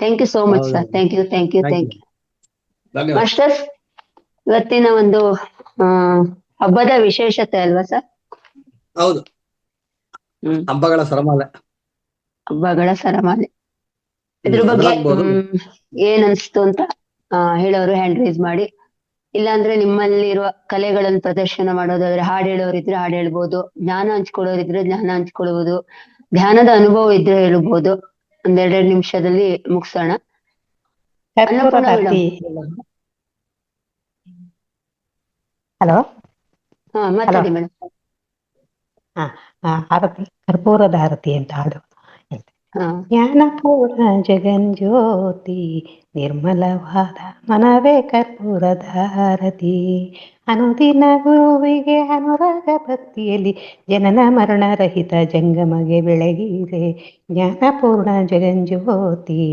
Thank you so much sir. Thank you, thank you, thank you. ಧನ್ಯವಾದ. ಮಾಸ್ಟರ್ಸ್, ಇವತ್ತಿನ ಒಂದು ಹಬ್ಬದ ವಿಶೇಷತೆ ಅಲ್ವಾ ಸರ್? ಹೌದು, ಹಬ್ಬಗಳ ಸರಮಾಲೆ. ಹಬ್ಬಗಳ ಸರಮಾಲೆ ಇದ್ರ ಬಗ್ಗೆ ಏನ್ ಅನ್ಸ್ತು ಅಂತ ಹೇಳೋರು ಹ್ಯಾಂಡ್ ರೈಸ್ ಮಾಡಿ. ಇಲ್ಲಾಂದ್ರೆ ನಿಮ್ಮಲ್ಲಿರುವ ಕಲೆಗಳನ್ನು ಪ್ರದರ್ಶನ ಮಾಡೋದಾದ್ರೆ, ಹಾಡು ಹೇಳೋರಿದ್ರೆ ಹಾಡು ಹೇಳ್ಬೋದು, ಜ್ಞಾನ ಹಂಚ್ಕೊಳ್ಳೋರಿದ್ರೆ ಜ್ಞಾನ ಹಂಚ್ಕೊಳ್ಬಹುದು, ಧ್ಯಾನದ ಅನುಭವ ಇದ್ರೆ ಹೇಳ್ಬೋದು. ಒಂದೆರಡೆರಡು ನಿಮಿಷದಲ್ಲಿ ಮುಗಿಸೋಣ. ಅನ್ನಪೂರ್ಣ ಮೇಡಮ್. ಹಲೋ, ಮಾತಾಡಿ ಮೇಡಮ್. ಆರತಿ, ಕರ್ಪೂರದ ಆರತಿ ಅಂತ ಹಾಡು. ಜ್ಞಾನಪೂರ್ಣ ಜಗಂಜ್ಯೋತಿ, ನಿರ್ಮಲವಾದ ಮನವೇ ಕರ್ಪೂರದ ಆರತಿ. ಅನುದಿನ ಗುರುವಿಗೆ ಅನುರಾಗ ಭಕ್ತಿಯಲ್ಲಿ ಜನನ ಮರಣ ರಹಿತ ಜಂಗಮಗೆ ಬೆಳಗಿದೆ. ಜ್ಞಾನಪೂರ್ಣ ಜಗಂಜ್ಯೋತಿ,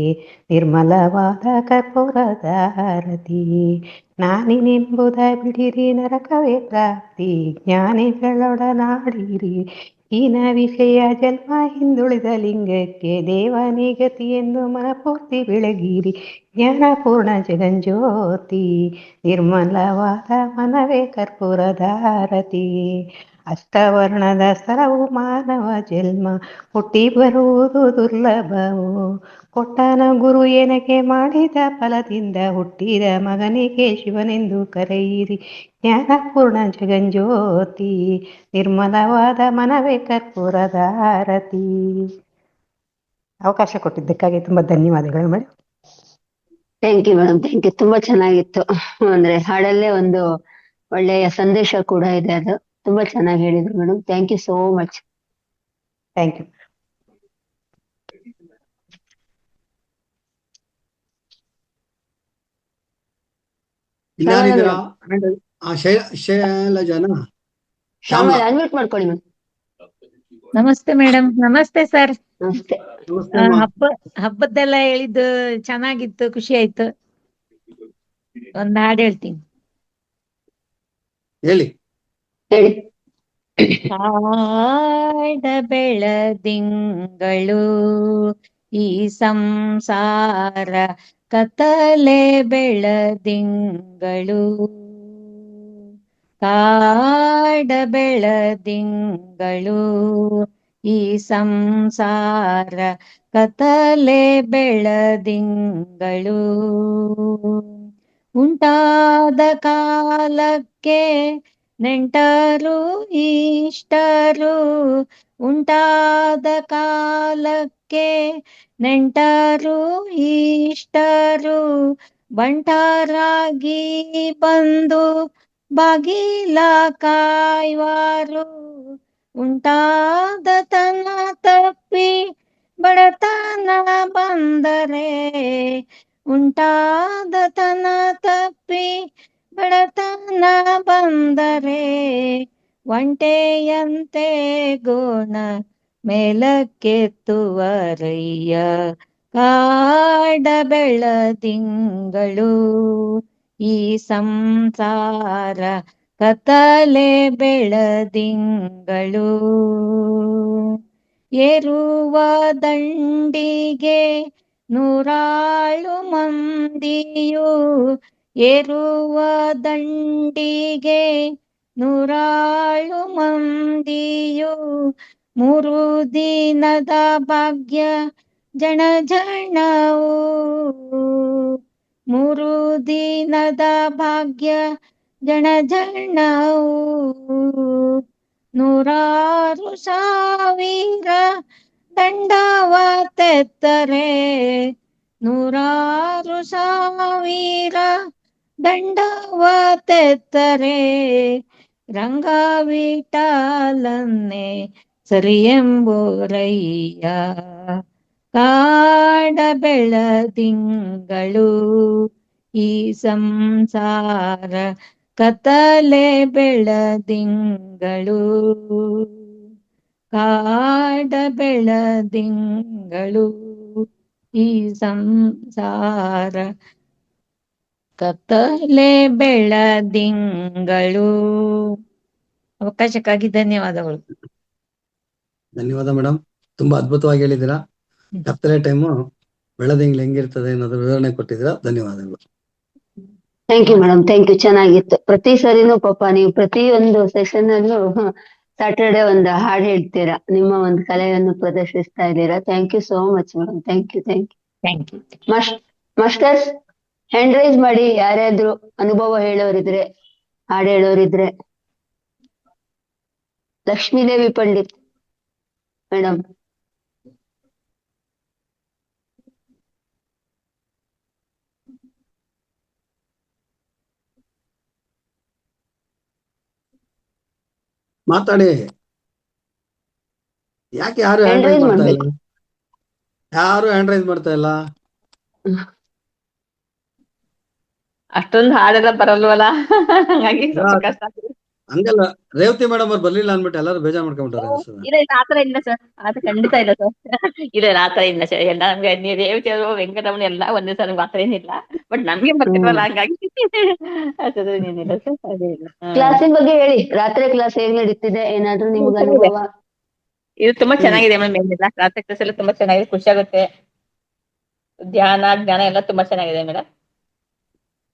ನಿರ್ಮಲವಾದ ಕರ್ಪೂರದ ಆರತಿ. ನಾನಿನೆಂಬುದ ಬಿಡಿರಿ ನರಕವೇ ಪ್ರಾಪ್ತಿ, ಜ್ಞಾನಿಗಳೊಡನಾಡಿರಿ ಹೀನ ವಿಷಯ ಜನ್ಮ ಹಿಂದುಳಿದ ಲಿಂಗಕ್ಕೆ ದೇವನಿಗತಿ ಎಂದು ಮನಪೂರ್ತಿ ಬೆಳಗಿರಿ. ಜ್ಞಾನಪೂರ್ಣ ಜಗಂಜ್ಯೋತಿ, ನಿರ್ಮಲವಾದ ಮನವೇ ಕರ್ಪೂರದ ಆರತಿ. ಅಷ್ಟವರ್ಣದ ಸ್ತರವು ಮಾನವ ಜನ್ಮ, ಹುಟ್ಟಿ ಬರುವುದು ದುರ್ಲಭವು. ಕೊಟ್ಟನ ಗುರು ಏನಕ್ಕೆ ಮಾಡಿದ ಫಲದಿಂದ, ಹುಟ್ಟಿದ ಮಗನಿಗೆ ಶಿವನೆಂದು ಕರೆಯಿರಿ. ಜ್ಞಾನಪೂರ್ಣ ಜಗಂಜ್ಯೋತಿ, ನಿರ್ಮಲವಾದ ಮನವೇ ಕರ್ಪೂರದ ಆರತಿ. ಅವಕಾಶ ಕೊಟ್ಟಿದ್ದಕ್ಕಾಗಿ ತುಂಬಾ ಧನ್ಯವಾದಗಳು madam. Thank you madam, thank you. ತುಂಬಾ ಚೆನ್ನಾಗಿತ್ತು. ಅಂದ್ರೆ ಹಾಡಲ್ಲೇ ಒಂದು ಒಳ್ಳೆಯ ಸಂದೇಶ ಕೂಡ ಇದೆ. ಅದು ತುಂಬಾ ಚೆನ್ನಾಗಿ ಹೇಳಿದ್ರು madam. Thank you so much. Thank you. ಇನ್ಯಾರಿದ್ದೀರಾ? ಶೈಲಜಾನ? ಶ್ಯಾಮಲ ಅನ್ಮ್ಯೂಟ್ ಮಾಡ್ಕೊಳ್ಳಿ ಮೇಡಮ್. ನಮಸ್ತೆ ಮೇಡಮ್. ನಮಸ್ತೆ ಸರ್. ನಮಸ್ತೆ. ಹಬ್ಬದ್ದೆಲ್ಲ ಹೇಳಿದ್ದು ಚೆನ್ನಾಗಿತ್ತು, ಖುಷಿ ಆಯ್ತು. ಒಂದ್ ಹಾಡು ಹೇಳ್ತೀನಿ. ಹೇಳಿ. ಹೇಳಿ. ಹಾಡ ಬೆಳದಿಂಗಳು ಈ ಸಂಸಾರ ಕತ್ತಲೆ ಬೆಳದಿಂಗಳು, ಕಾಡ ಬೆಳದಿಂಗಳು ಈ ಸಂಸಾರ ಕತ್ತಲೆ ಬೆಳದಿಂಗಳು ಉಂಟಾದ ಕಾಲಕ್ಕೆ ನೆಂಟರು ಇಷ್ಟರು ಉಂಟಾದ ಕಾಲಕ್ಕೆ ನೆಂಟರು ಇಷ್ಟರು ಬಂಟರಾಗಿ ಬಂದು ಬಾಗಿಲ ಕಾಯ್ವಾರು ಉಂಟಾದ ತನ ತಪ್ಪಿ ಬಡತನ ಬಂದರೆ ಉಂಟಾದ ತನ ತಪ್ಪಿ ಬಡತನ ಬಂದರೆ ಒಂಟೆಯಂತೆ ಗುಣ ಮೇಲಕ್ಕೆತ್ತುವರಯ್ಯ ಕಾಡ ಬೆಳದಿಂಗಳು ಈ ಸಂಸಾರ ಕತ್ತಲೆ ಬೆಳದಿಂಗಳು ಏರುವ ದಂಡಿಗೆ ನೂರಾಳು ಮಂದಿಯು ಏರುವ ದಂಡಿಗೆ ನೂರಾಳು ಮಂದಿಯು ಮೂರು ದಿನದ ಭಾಗ್ಯ ಜನ ಜನವು ಮೂರು ದಿನದ ಭಾಗ್ಯ ಜನ ಜನವು ನೂರಾರು ಸಾವಿರ ದಂಡವ ತೆತ್ತರೆ ನೂರಾರು ಸಾವಿರ ದಂಡವ ತೆತ್ತರೆ ರಂಗವಿಠಲನ್ನೇ ಸರಿಯೆಂಬುರಯ್ಯ ಕಾಡ ಬೆಳದಿಂಗಳು ಈ ಸಂಸಾರ ಕತ್ತಲೆ ಬೆಳದಿಂಗಳು ಕಾಡ ಬೆಳದಿಂಗಳು ಈ ಸಂಸಾರ ಕತ್ತಲೆ ಬೆಳದಿಂಗಳು. ಅವಕಾಶಕ್ಕಾಗಿ ಧನ್ಯವಾದಗಳು. ಧನ್ಯವಾದ ಮೇಡಮ್, ತುಂಬಾ ಅದ್ಭುತವಾಗಿ ಹೇಳಿದ್ದೀರಾ. ಕತ್ತಲೆ ಟೈಮು ಬೆಳದಿಂಗ್ಳು ಹೆಂಗಿರ್ತದೆ ಅನ್ನೋದ್ರ ವಿವರಣೆ ಕೊಟ್ಟಿದ್ದೀರಾ. ಧನ್ಯವಾದಗಳು. Thank you madam, thank you. ಚೆನ್ನಾಗಿತ್ತು. ಪ್ರತಿ ಸರಿನೂ ಪಾಪ ನೀವು ಪ್ರತಿಯೊಂದು ಸೆಷನ್ ಅಲ್ಲೂ ಸ್ಯಾಟರ್ಡೆ ಒಂದು ಹಾಡು ಹೇಳ್ತೀರಾ, ನಿಮ್ಮ ಒಂದು ಕಲೆಯನ್ನು ಪ್ರದರ್ಶಿಸ್ತಾ ಇದ್ದೀರಾ. Thank you so much madam. Thank you, thank you. Thank you. Masters hand raise ಮಾಡಿ, ಯಾರ್ಯಾದ್ರು ಅನುಭವ ಹೇಳೋರಿದ್ರೆ, ಹಾಡು ಹೇಳೋರಿದ್ರೆ. ಲಕ್ಷ್ಮೀದೇವಿ ಪಂಡಿತ್ ಮೇಡಮ್. ಮಾತಾಡಿ. ಯಾಕೆ ಯಾರು Hand ಹ್ಯಾಂಡ್ ರೈಸ್ raise ಮಾಡ್ತಾ ಇಲ್ಲ? ಮಾಡ್ಬೇಕು. ಯಾರು ಹ್ಯಾಂಡ್ ರೈಸ್ ಮಾಡ್ತಾ ಇಲ್ಲ? ಅಷ್ಟೊಂದು ಹಾಡೆಲ್ಲ ಬರಲ್ವಲ್ಲ, ಹಾಗಾಗಿ ಸ್ವಲ್ಪ ಕಷ್ಟ ಆಗ್ತದೆ. ಹಂಗಲ್ಲ, ರೇವತಿ ಮೇಡಮ್ ಅವ್ರು ಬರ್ಲಿಲ್ಲ ಅನ್ಬಿಟ್ಟು ಎಲ್ಲರೂ ಬೇಜಾರ್ ಮಾಡ್ಕೊಂಡ್ಬಿಟ್ಟಾರೆ ಅನ್ಸುತ್ತೆ. ಇಲ್ಲ ಇಲ್ಲ, ಆತರ ಇಲ್ಲ ಸರ್, ಆತ ಖಂಡಿತ ಇಲ್ಲ ಸರ್. ಇಲ್ಲ ಇಲ್ಲ, ಆತರ ಇಲ್ಲ ಸರ್. ಎಲ್ಲ ನಮ್ಗೆ ನೀವು ರೇವತಿ ಅವರು ವೆಂಕಟರಮಣ ಎಲ್ಲ ಒಂದೇ ಸರ್, ನಮ್ಗೆ ಆತರ ಏನಿಲ್ಲ. ಬಟ್ ನಮ್ಗೆ ಬರ್ತಿಲ್ವಲ್ಲ, ಹಂಗಾಗಿ ಏನಿಲ್ಲ ಸರ್. ಅದೇ ಇಲ್ಲ. ಕ್ಲಾಸಿನ ಬಗ್ಗೆ ಹೇಳಿ. ರಾತ್ರಿ ಕ್ಲಾಸ್ ಹೇಗ್ ನಡೀತಿದೆ? ಏನಾದ್ರೂ ನಿಮ್ಗೆ ಅನುಭವ? ಇದು ತುಂಬಾ ಚೆನ್ನಾಗಿದೆ ಮೇಡಮ್. ಏನಿಲ್ಲ, ರಾತ್ರಿ ಕ್ಲಾಸ್ ಎಲ್ಲ ತುಂಬಾ ಚೆನ್ನಾಗಿದೆ, ಖುಷಿ ಆಗುತ್ತೆ. ಧ್ಯಾನ ಜ್ಞಾನ ಎಲ್ಲ ತುಂಬಾ ಚೆನ್ನಾಗಿದೆ ಮೇಡಮ್.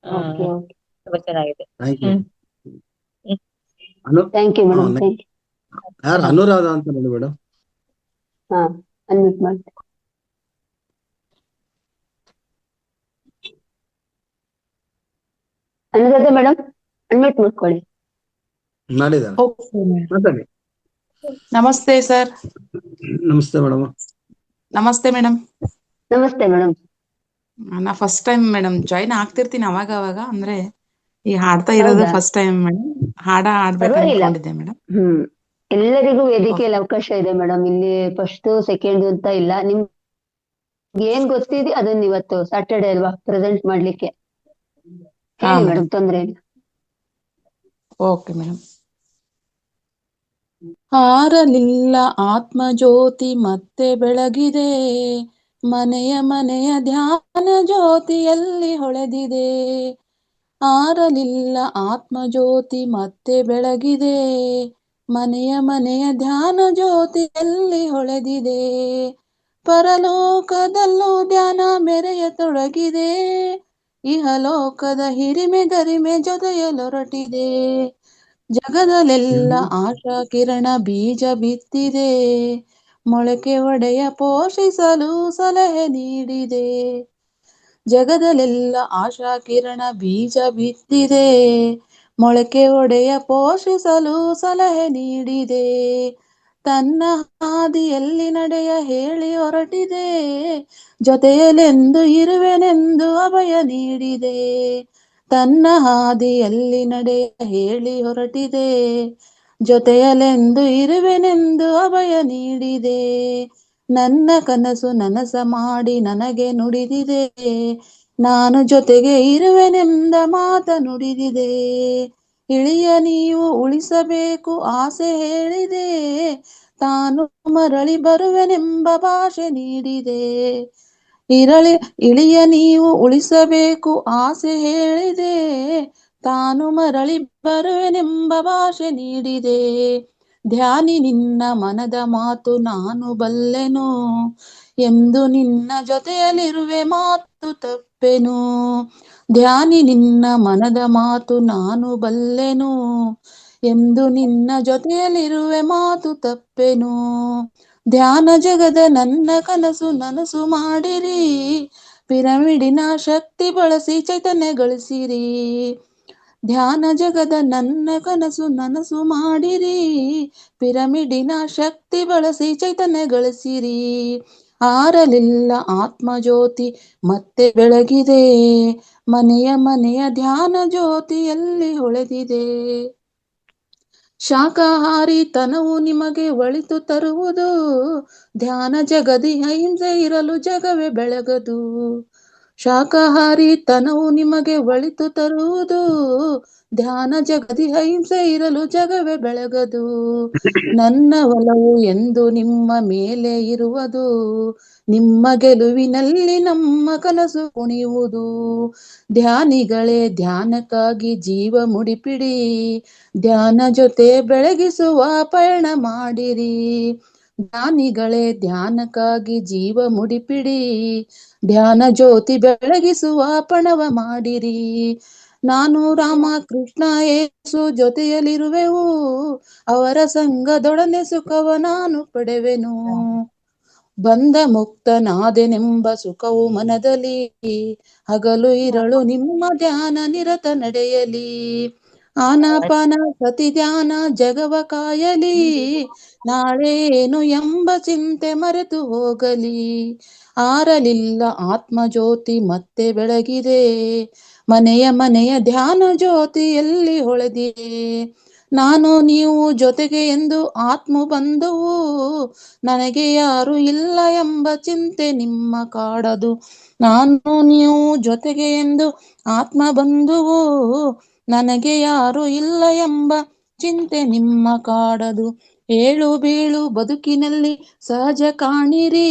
Okay, okay. ತುಂಬಾ ಚೆನ್ನಾಗಿದೆ. Thank you. Thank you madam, thank you. ಯಾರು ಅನುರಾಧ ಅಂತ ನೋಡಿ ಮೇಡಮ್. ಹಾ, ಅನ್ಮ್ಯೂಟ್ ಮಾಡಿ. ಅನುರಾಧ ಮೇಡಮ್, ಅನ್ಮ್ಯೂಟ್ ಮಾಡ್ಕೊಳ್ಳಿ. ಮಾಡಿದ್ದಾರೆ, ಮಾತಾಡಿ. ನಮಸ್ತೆ ಸರ್. ನಮಸ್ತೆ ಮೇಡಮ್. ನಮಸ್ತೆ ಮೇಡಮ್. ನಮಸ್ತೆ ಮೇಡಮ್. ನಾ ಫಸ್ಟ್ ಟೈಮ್ ಮೇಡಮ್ ಜಾಯಿನ್ ಆಗ್ತಿರ್ತೀನಿ ಅವಾಗ ಅವಾಗ, ಅಂದ್ರೆ ಈ ಹಾಡ್ತಾ ಇರೋದು ಹೌದಾ? First time madam. ಹಾಡ್ಬೇಕು ಪರವಾಗಿಲ್ಲ. ಅನ್ಕೊಂಡಿದ್ದೆ ಮೇಡಮ್. ಎಲ್ಲರಿಗೂ ವೇದಿಕೆಯಲ್ಲಿ ಅವಕಾಶ ಇದೆ ಮೇಡಮ್. ಇಲ್ಲಿ ಫಸ್ಟ್ ಸೆಕೆಂಡ್ ಅಂತ ಇಲ್ಲ. ನಿಮ್ಗೆ ಏನ್ ಗೊತ್ತಿದೆ ಅದನ್ನ ಇವತ್ತು ಸ್ಯಾಟರ್ಡೆ ಅಲ್ವಾ ಪ್ರೆಸೆಂಟ್ ಮಾಡ್ಲಿಕ್ಕೆ ಹಾ ಹೇಳಿ ಮೇಡಮ್. ಮೇಡಮ್, ತೊಂದ್ರೆ ಇಲ್ಲ. Okay madam. ಹಾರಲಿಲ್ಲ ಆತ್ಮಜ್ಯೋತಿ ಮತ್ತೆ ಬೆಳಗಿದೆ, ಮನೆಯ ಮನೆಯ ಧ್ಯಾನ ಜ್ಯೋತಿಯಲ್ಲಿ ಹೊಳೆದಿದೆ. ಆರಲಿಲ್ಲ ಆತ್ಮಜ್ಯೋತಿ ಮತ್ತೆ ಬೆಳಗಿದೆ, ಮನೆಯ ಮನೆಯ ಧ್ಯಾನ ಜ್ಯೋತಿಯಲ್ಲಿ ಹೊಳೆದಿದೆ. ಪರಲೋಕದಲ್ಲೂ ಧ್ಯಾನ ಮೆರೆಯತೊಡಗಿದೆ, ಇಹಲೋಕದ ಹಿರಿಮೆ ಗರಿಮೆ ಜೊತೆಯಲೊರಟಿದೆ. ಜಗದಲ್ಲೆಲ್ಲ ಆಶಾ ಕಿರಣ ಬೀಜ ಬಿತ್ತಿದೆ, ಮೊಳಕೆ ಒಡೆಯ ಪೋಷಿಸಲು ಸಲಹೆ ನೀಡಿದೆ. ಜಗದಲ್ಲೆಲ್ಲ ಆಶಾ ಕಿರಣ ಬೀಜ ಬಿತ್ತಿದೆ. ಮೊಳಕೆ ಒಡೆಯ ಪೋಷಿಸಲು ಸಲಹೆ ನೀಡಿದೆ. ತನ್ನ ಹಾದಿಯಲ್ಲಿ ನಡೆಯ ಹೇಳಿ ಹೊರಟಿದೆ. ಜೊತೆಯಲೆಂದು ಇರುವೆನೆಂದು ಅಭಯ ನೀಡಿದೆ. ತನ್ನ ಹಾದಿಯಲ್ಲಿ ನಡೆಯ ಹೇಳಿ ಹೊರಟಿದೆ. ಜೊತೆಯಲೆಂದು ಇರುವೆನೆಂದು ಅಭಯ ನೀಡಿದೆ. ನನ್ನ ಕನಸು ನನಸ ಮಾಡಿ ನನಗೆ ನುಡಿದಿದೆ. ನಾನು ಜೊತೆಗೆ ಇರುವೆನೆಂದ ಮಾತ ನುಡಿದಿದೆ. ಇಳಿಯ ನೀವು ಉಳಿಸಬೇಕು ಆಸೆ ಹೇಳಿದೆ. ತಾನು ಮರಳಿ ಬರುವೆನೆಂಬ ಭಾಷೆ ನೀಡಿದೆ. ಇಳಿಯ ನೀವು ಉಳಿಸಬೇಕು ಆಸೆ ಹೇಳಿದೆ. ತಾನು ಮರಳಿ ಬರುವೆನೆಂಬ ಭಾಷೆ ನೀಡಿದೆ. ಧ್ಯಾನಿ ನಿನ್ನ ಮನದ ಮಾತು ನಾನು ಬಲ್ಲೆನು. ಎಂದು ನಿನ್ನ ಜೊತೆಯಲ್ಲಿರುವೆ ಮಾತು ತಪ್ಪೆನು. ಧ್ಯಾನಿ ನಿನ್ನ ಮನದ ಮಾತು ನಾನು ಬಲ್ಲೆನು. ಎಂದು ನಿನ್ನ ಜೊತೆಯಲ್ಲಿರುವೆ ಮಾತು ತಪ್ಪೆನು. ಧ್ಯಾನ ಜಗದ ನನ್ನ ಕನಸು ನನಸು ಮಾಡಿರಿ. ಪಿರಮಿಡಿನ ಶಕ್ತಿ ಬಳಸಿ ಚೈತನ್ಯಗೊಳಿಸಿರಿ. ಧ್ಯಾನ ಜಗದ ನನ್ನ ಕನಸು ನನಸು ಮಾಡಿರಿ. ಪಿರಮಿಡಿನ ಶಕ್ತಿ ಬಳಸಿ ಚೈತನ್ಯಗೊಳಿಸಿರಿ. ಆರಲಿಲ್ಲ ಆತ್ಮಜ್ಯೋತಿ ಮತ್ತೆ ಬೆಳಗಿದೆ. ಮನೆಯ ಮನೆಯ ಧ್ಯಾನ ಜ್ಯೋತಿಯಲ್ಲಿ ಹೊಳೆದಿದೆ. ಶಾಕಾಹಾರಿ ತನವು ನಿಮಗೆ ಒಳಿತು ತರುವುದು. ಧ್ಯಾನ ಜಗದಿ ಅಹಿಂಸೆ ಇರಲು ಜಗವೇ ಬೆಳಗದು. ಶಾಕಾಹಾರಿ ತನವು ನಿಮಗೆ ಒಳಿತು ತರುವುದು. ಧ್ಯಾನ ಜಗದಿ ಅಹಿಂಸೆ ಇರಲು ಜಗವೇ ಬೆಳಗದು. ನನ್ನ ಒಲವು ಎಂದು ನಿಮ್ಮ ಮೇಲೆ ಇರುವುದು. ನಿಮ್ಮ ಗೆಲುವಿನಲ್ಲಿ ನಮ್ಮ ಕನಸು ಕುಣಿಯುವುದು. ಧ್ಯಾನಿಗಳೇ ಧ್ಯಾನಕ್ಕಾಗಿ ಜೀವ ಮುಡಿಪಿಡಿ. ಧ್ಯಾನ ಜೊತೆ ಬೆಳಗಿಸುವ ಪಯಣ ಮಾಡಿರಿ. ಧ್ಯಾನಿಗಳೇ ಧ್ಯಾನಕ್ಕಾಗಿ ಜೀವ ಮುಡಿಪಿಡಿ. ಧ್ಯಾನ ಜ್ಯೋತಿ ಬೆಳಗಿಸುವ ಪಣವ ಮಾಡಿರಿ. ನಾನು ರಾಮ ಕೃಷ್ಣ ಯೇಸು ಜೊತೆಯಲ್ಲಿರುವೆವು. ಅವರ ಸಂಗದೊಡನೆ ಸುಖವ ನಾನು ಪಡೆವೆನು. ಬಂಧ ಮುಕ್ತನಾದೆನೆಂಬ ಸುಖವು ಮನದಲ್ಲಿ. ಹಗಲು ಇರಳು ನಿಮ್ಮ ಧ್ಯಾನ ನಿರತ ನಡೆಯಲಿ. ಆನಾಪಾನ ಸತಿ ಧ್ಯಾನ ಜಗವ ಕಾಯಲಿ. ನಾಳೆ ಏನು ಎಂಬ ಚಿಂತೆ ಮರೆತು ಹೋಗಲಿ. ಆರಲಿಲ್ಲ ಆತ್ಮಜ್ಯೋತಿ ಮತ್ತೆ ಬೆಳಗಿದೆ. ಮನೆಯ ಮನೆಯ ಧ್ಯಾನ ಜ್ಯೋತಿಯಲ್ಲಿ ಹೊಳೆದಿದೆ. ನಾನು ನೀವು ಜೊತೆಗೆ ಎಂದು ಆತ್ಮ ಬಂಧುವು. ನನಗೆ ಯಾರು ಇಲ್ಲ ಎಂಬ ಚಿಂತೆ ನಿಮ್ಮ ಕಾಡದು. ನಾನು ನೀವು ಜೊತೆಗೆ ಎಂದು ಆತ್ಮ ಬಂಧುವು. ನನಗೆ ಯಾರು ಇಲ್ಲ ಎಂಬ ಚಿಂತೆ ನಿಮ್ಮ ಕಾಡದು. ಏಳು ಬೀಳು ಬದುಕಿನಲ್ಲಿ ಸಹಜ ಕಾಣಿರಿ.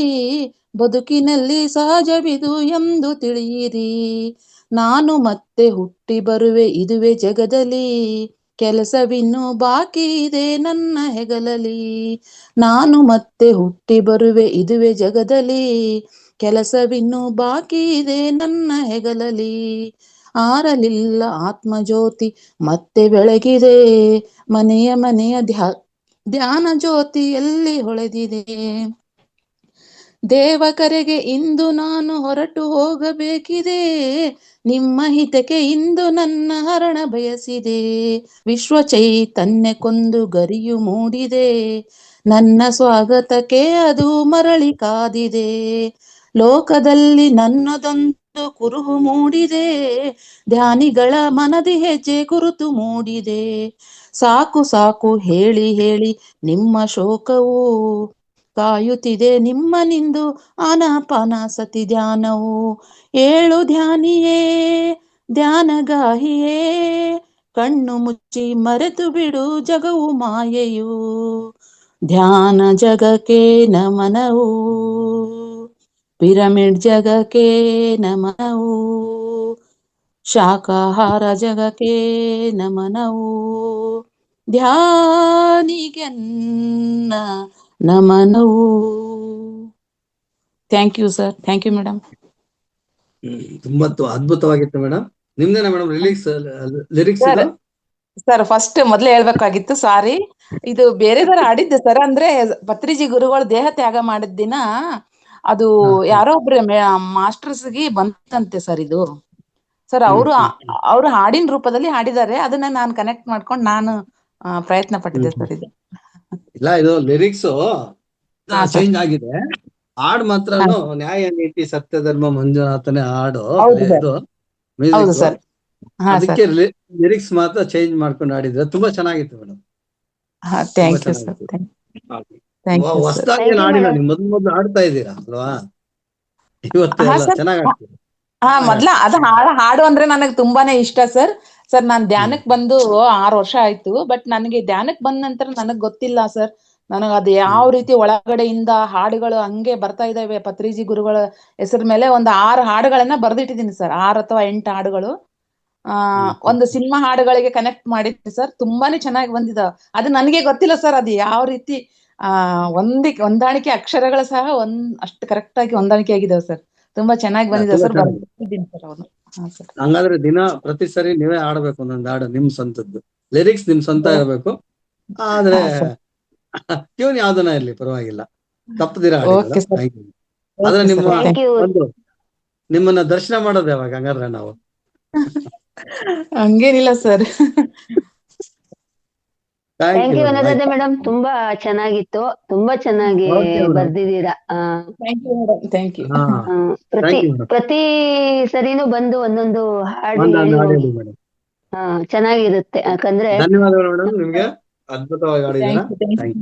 ಬದುಕಿನಲ್ಲಿ ಸಹಜವಿದು ಎಂದು ತಿಳಿಯಿರಿ. ನಾನು ಮತ್ತೆ ಹುಟ್ಟಿ ಬರುವೆ ಇದುವೆ ಜಗದಲ್ಲಿ. ಕೆಲಸವಿನ್ನು ಬಾಕಿ ಇದೆ ನನ್ನ ಹೆಗಲಲ್ಲಿ. ನಾನು ಮತ್ತೆ ಹುಟ್ಟಿ ಬರುವೆ ಇದುವೆ ಜಗದಲ್ಲಿ. ಕೆಲಸವಿನ್ನು ಬಾಕಿ ಇದೆ ನನ್ನ ಹೆಗಲಲ್ಲಿ. ಆರಲಿಲ್ಲ ಆತ್ಮಜ್ಯೋತಿ ಮತ್ತೆ ಬೆಳಗಿದೆ. ಮನೆಯ ಮನೆಯ ಧ್ಯಾನ ಜ್ಯೋತಿಯಲ್ಲಿ ಹೊಳೆದಿದೆ. ದೇವಕರೆಗೆ ಇಂದು ನಾನು ಹೊರಟು ಹೋಗಬೇಕಿದೆ. ನಿಮ್ಮ ಹಿತಕ್ಕೆ ಇಂದು ನನ್ನ ಹರಣ ಬಯಸಿದೆ. ವಿಶ್ವ ಚೈತನ್ಯಕ್ಕೊಂದು ಗರಿಯು ಮೂಡಿದೆ. ನನ್ನ ಸ್ವಾಗತಕ್ಕೆ ಅದು ಮರಳಿ ಕಾದಿದೆ. ಲೋಕದಲ್ಲಿ ನನ್ನದೊಂದು ಕುರುಹು ಮೂಡಿದೆ. ಧ್ಯಾನಿಗಳ ಮನದಿ ಹೆಜ್ಜೆ ಗುರುತು ಮೂಡಿದೆ. ಸಾಕು ಸಾಕು ಹೇಳಿ ಹೇಳಿ ನಿಮ್ಮ ಶೋಕವು. ಕಾಯುತ್ತಿದೆ ನಿಮ್ಮನಿಂದು ಆನಾಪಾನ ಸತಿ ಧ್ಯಾನವು. ಏಳು ಧ್ಯಾನಿಯೇ ಧ್ಯಾನಗಾಹಿಯೇ. ಕಣ್ಣು ಮುಚ್ಚಿ ಮರೆತು ಬಿಡು ಜಗವು ಮಾಯೆಯು. ಧ್ಯಾನ ಜಗಕ್ಕೆ ನಮನವು. ಪಿರಮಿಡ್ ಜಗಕ್ಕೆ ನಮನವು. ಶಾಕಾಹಾರ ಜಗಕ್ಕೆ ನಮನವು. ಧ್ಯಾನಿಗೆನ್ನ ನಮನವು. Thank you sir. Thank you madam. ತುಂಬಾ ಅದ್ಭುತವಾಗಿತ್ತು ಮೇಡಮ್. ನಿಮ್ದೇನಾ ಮೇಡಮ್ ಲಿರಿಕ್ಸ್ ಸರ್, ಇದು? ಸರ್ ಫಸ್ಟ್ ಮೊದ್ಲೇ ಹೇಳ್ಬೇಕಾಗಿತ್ತು, ಸಾರಿ. ಇದು ಬೇರೆದವ್ರು ಆಡಿದ್ದೆ ಸರ್. ಅಂದ್ರೆ ಪತ್ರಿಜಿ ಗುರುಗಳು ದೇಹ ತ್ಯಾಗ ಮಾಡಿದ ದಿನ ಅದು ಹಾ, ಯಾರೋ ಒಬ್ರು ಮಾಸ್ಟರ್ಸ್ಗೆ ಬಂತಂತೆ ಸರ್ ಇದು. ಸರ್ ಹ್ಮ್ ಅವರು ಹ್ಮ್ ಹ್ಮ್ ಅವರು ಹಾಡಿನ ರೂಪದಲ್ಲಿ ಹಾಡಿದ್ದಾರೆ. ಅದನ್ನ ನಾನು ಕನೆಕ್ಟ್ ಮಾಡ್ಕೊಂಡು ನಾನು ಪ್ರಯತ್ನ ಪಟ್ಟಿದ್ದೆ ಹ್ಮ್. ಸರ್ ಇದು. ಇಲ್ಲ, ಇದು ಲಿರಿಕ್ಸ್ ಹಾ ಸರ್. ಚೇಂಜ್ ಆಗಿದೆ. ಹಾಡ್ ಹಾ ಮಾತ್ರನು ನ್ಯಾಯ ನೀತಿ ಸತ್ಯ ಧರ್ಮ ಮಂಜುನಾಥನೇ ಹಾಡು ಹೌದು ಸರ್. ಇದು ಹೌದು ಮ್ಯೂಸಿಕ್. ಸರ್. ಹಾ ಅದಕ್ಕೆ ಸರ್. ಲಿರಿಕ್ಸ್ ಮಾತ್ರ ಚೇಂಜ್ ಮಾಡ್ಕೊಂಡು ಆಡಿದ್ರೆ ತುಂಬಾ ಚೆನ್ನಾಗಿತ್ತು ಮೇಡಮ್. ಹಾ ತುಂಬಾ ಥ್ಯಾಂಕ್ ಯು ಸರ್. ಚೆನ್ನಾಗಿತ್ತು. Thank you sir. ಹೊಸದಾಗಿ ಥ್ಯಾಂಕ್ ಯು ಆಡಿಲ್ಲ, ಮೇಡಮ್. ನಿಮ್ ಮೊದ್ಲು ಆಡ್ತಾ ಇದ್ದೀರಾ ಅಲ್ವಾ? ಇವತ್ತು ಹಾ ಎಲ್ಲ ಸರ್. ಚೆನ್ನಾಗ್ ಆಗ್ತದೆ. ಹಾ ಮೊದ್ಲ ಅದು ಹಾಡು ಅಂದ್ರೆ ನನಗೆ ತುಂಬಾನೇ ಇಷ್ಟ ಸರ್. ಸರ್ ನಾನ್ ಧ್ಯಾನಕ್ ಬಂದು 6 ವರ್ಷ ಆಯ್ತು. ಬಟ್ ನನಗೆ ಧ್ಯಾನಕ್ ಬಂದ ನಂತರ ನನಗ್ ಗೊತ್ತಿಲ್ಲ ಸರ್. ನನಗ್ ಅದು ಯಾವ ರೀತಿ ಒಳಗಡೆಯಿಂದ ಹಾಡುಗಳು ಹಂಗೆ ಬರ್ತಾ ಇದಾವೆ. ಪತ್ರಿಜಿ ಗುರುಗಳ ಹೆಸರ ಮೇಲೆ ಒಂದು 6 ಹಾಡುಗಳನ್ನ ಬರ್ದಿಟ್ಟಿದ್ದೀನಿ ಸರ್. 6 ಅಥವಾ 8 ಹಾಡುಗಳು. ಒಂದು ಸಿನಿಮಾ ಹಾಡುಗಳಿಗೆ ಕನೆಕ್ಟ್ ಮಾಡಿದ್ವಿ ಸರ್. ತುಂಬಾನೇ ಚೆನ್ನಾಗಿ ಬಂದಿದಾವ. ಅದು ನನಗೆ ಗೊತ್ತಿಲ್ಲ ಸರ್, ಅದು ಯಾವ ರೀತಿ ಹೊಂದಾಣಿಕೆ ಅಕ್ಷರಗಳು ಸಹ ಅಷ್ಟು ಕರೆಕ್ಟ್ ಆಗಿ ಹೊಂದಾಣಿಕೆ ಆಗಿದಾವೆ ಸರ್. ತುಂಬಾ ಚೆನ್ನಾಗಿ ಬಂದಿದೆ ತುಂಬಾ ಸರ್. ಚೆನ್ನಾಗಿದೆ. ಬರ್ದಿದ್ದೀನಿ ಸರ್ ಅವನು. ಹಾ ಸರ್. ಹಂಗಾದ್ರೆ ದಿನ ಪ್ರತಿ ಸರಿ ನೀವೇ ಆಡ್ಬೇಕು ಒಂದೊಂದು ಹಾಡು ನಿಮ್ ಸ್ವಂತದ್ದು. ಲಿರಿಕ್ಸ್ ನಿಮ್ ಸ್ವಂತ ಇರಬೇಕು. ಆದ್ರೆ ಹಾ ಸರ್. ಟ್ಯೂನ್ ಯಾವ್ದನ ಇರ್ಲಿ ಪರವಾಗಿಲ್ಲ, ತಪ್ಪದಿರ ಹಾಡಿ okay madam. Sir. Thank you. ಆದ್ರೆ ಓಕೆ ನಿಮ್ಮ ಸರ್. Thank you. ಒಂದು ನಿಮ್ಮನ್ನ ದರ್ಶನ ಮಾಡೋದು ಯಾವಾಗ ಹಂಗಾದ್ರೆ ನಾವು? ಹಂಗೇನಿಲ್ಲ sir. Thank thank you you madam. Anuradha ಆಯ್ತು. ಮೇಡಮ್, ತುಂಬಾ ಚೆನ್ನಾಗಿತ್ತು. ತುಂಬಾ ಚೆನ್ನಾಗಿ ಓಕೆ ಮೇಡಮ್. ಬರ್ದಿದ್ದೀರಾ. Thank you madam. Thank you. ಹಾ, ಪ್ರತಿ ಥ್ಯಾಂಕ್ ಯು ಮೇಡಮ್. ಪ್ರತಿ ಸರಿನೂ ಬಂದು ಒಂದೊಂದು ಹಾಡು ಒಂದು ಹೇಳಿ ಹಾಡು ಹೋಗಿ. ಹೇಳಿ ಮೇಡಮ್. ಚೆನ್ನಾಗಿರುತ್ತೆ. ಯಾಕಂದ್ರೆ ಧನ್ಯವಾದಗಳು ಮೇಡಮ್, ನಿಮ್ಗೆ ಅದ್ಭುತವಾಗಿ ಆಡಿದ್ದೀರಾ. Thank you. Thank thank you. You.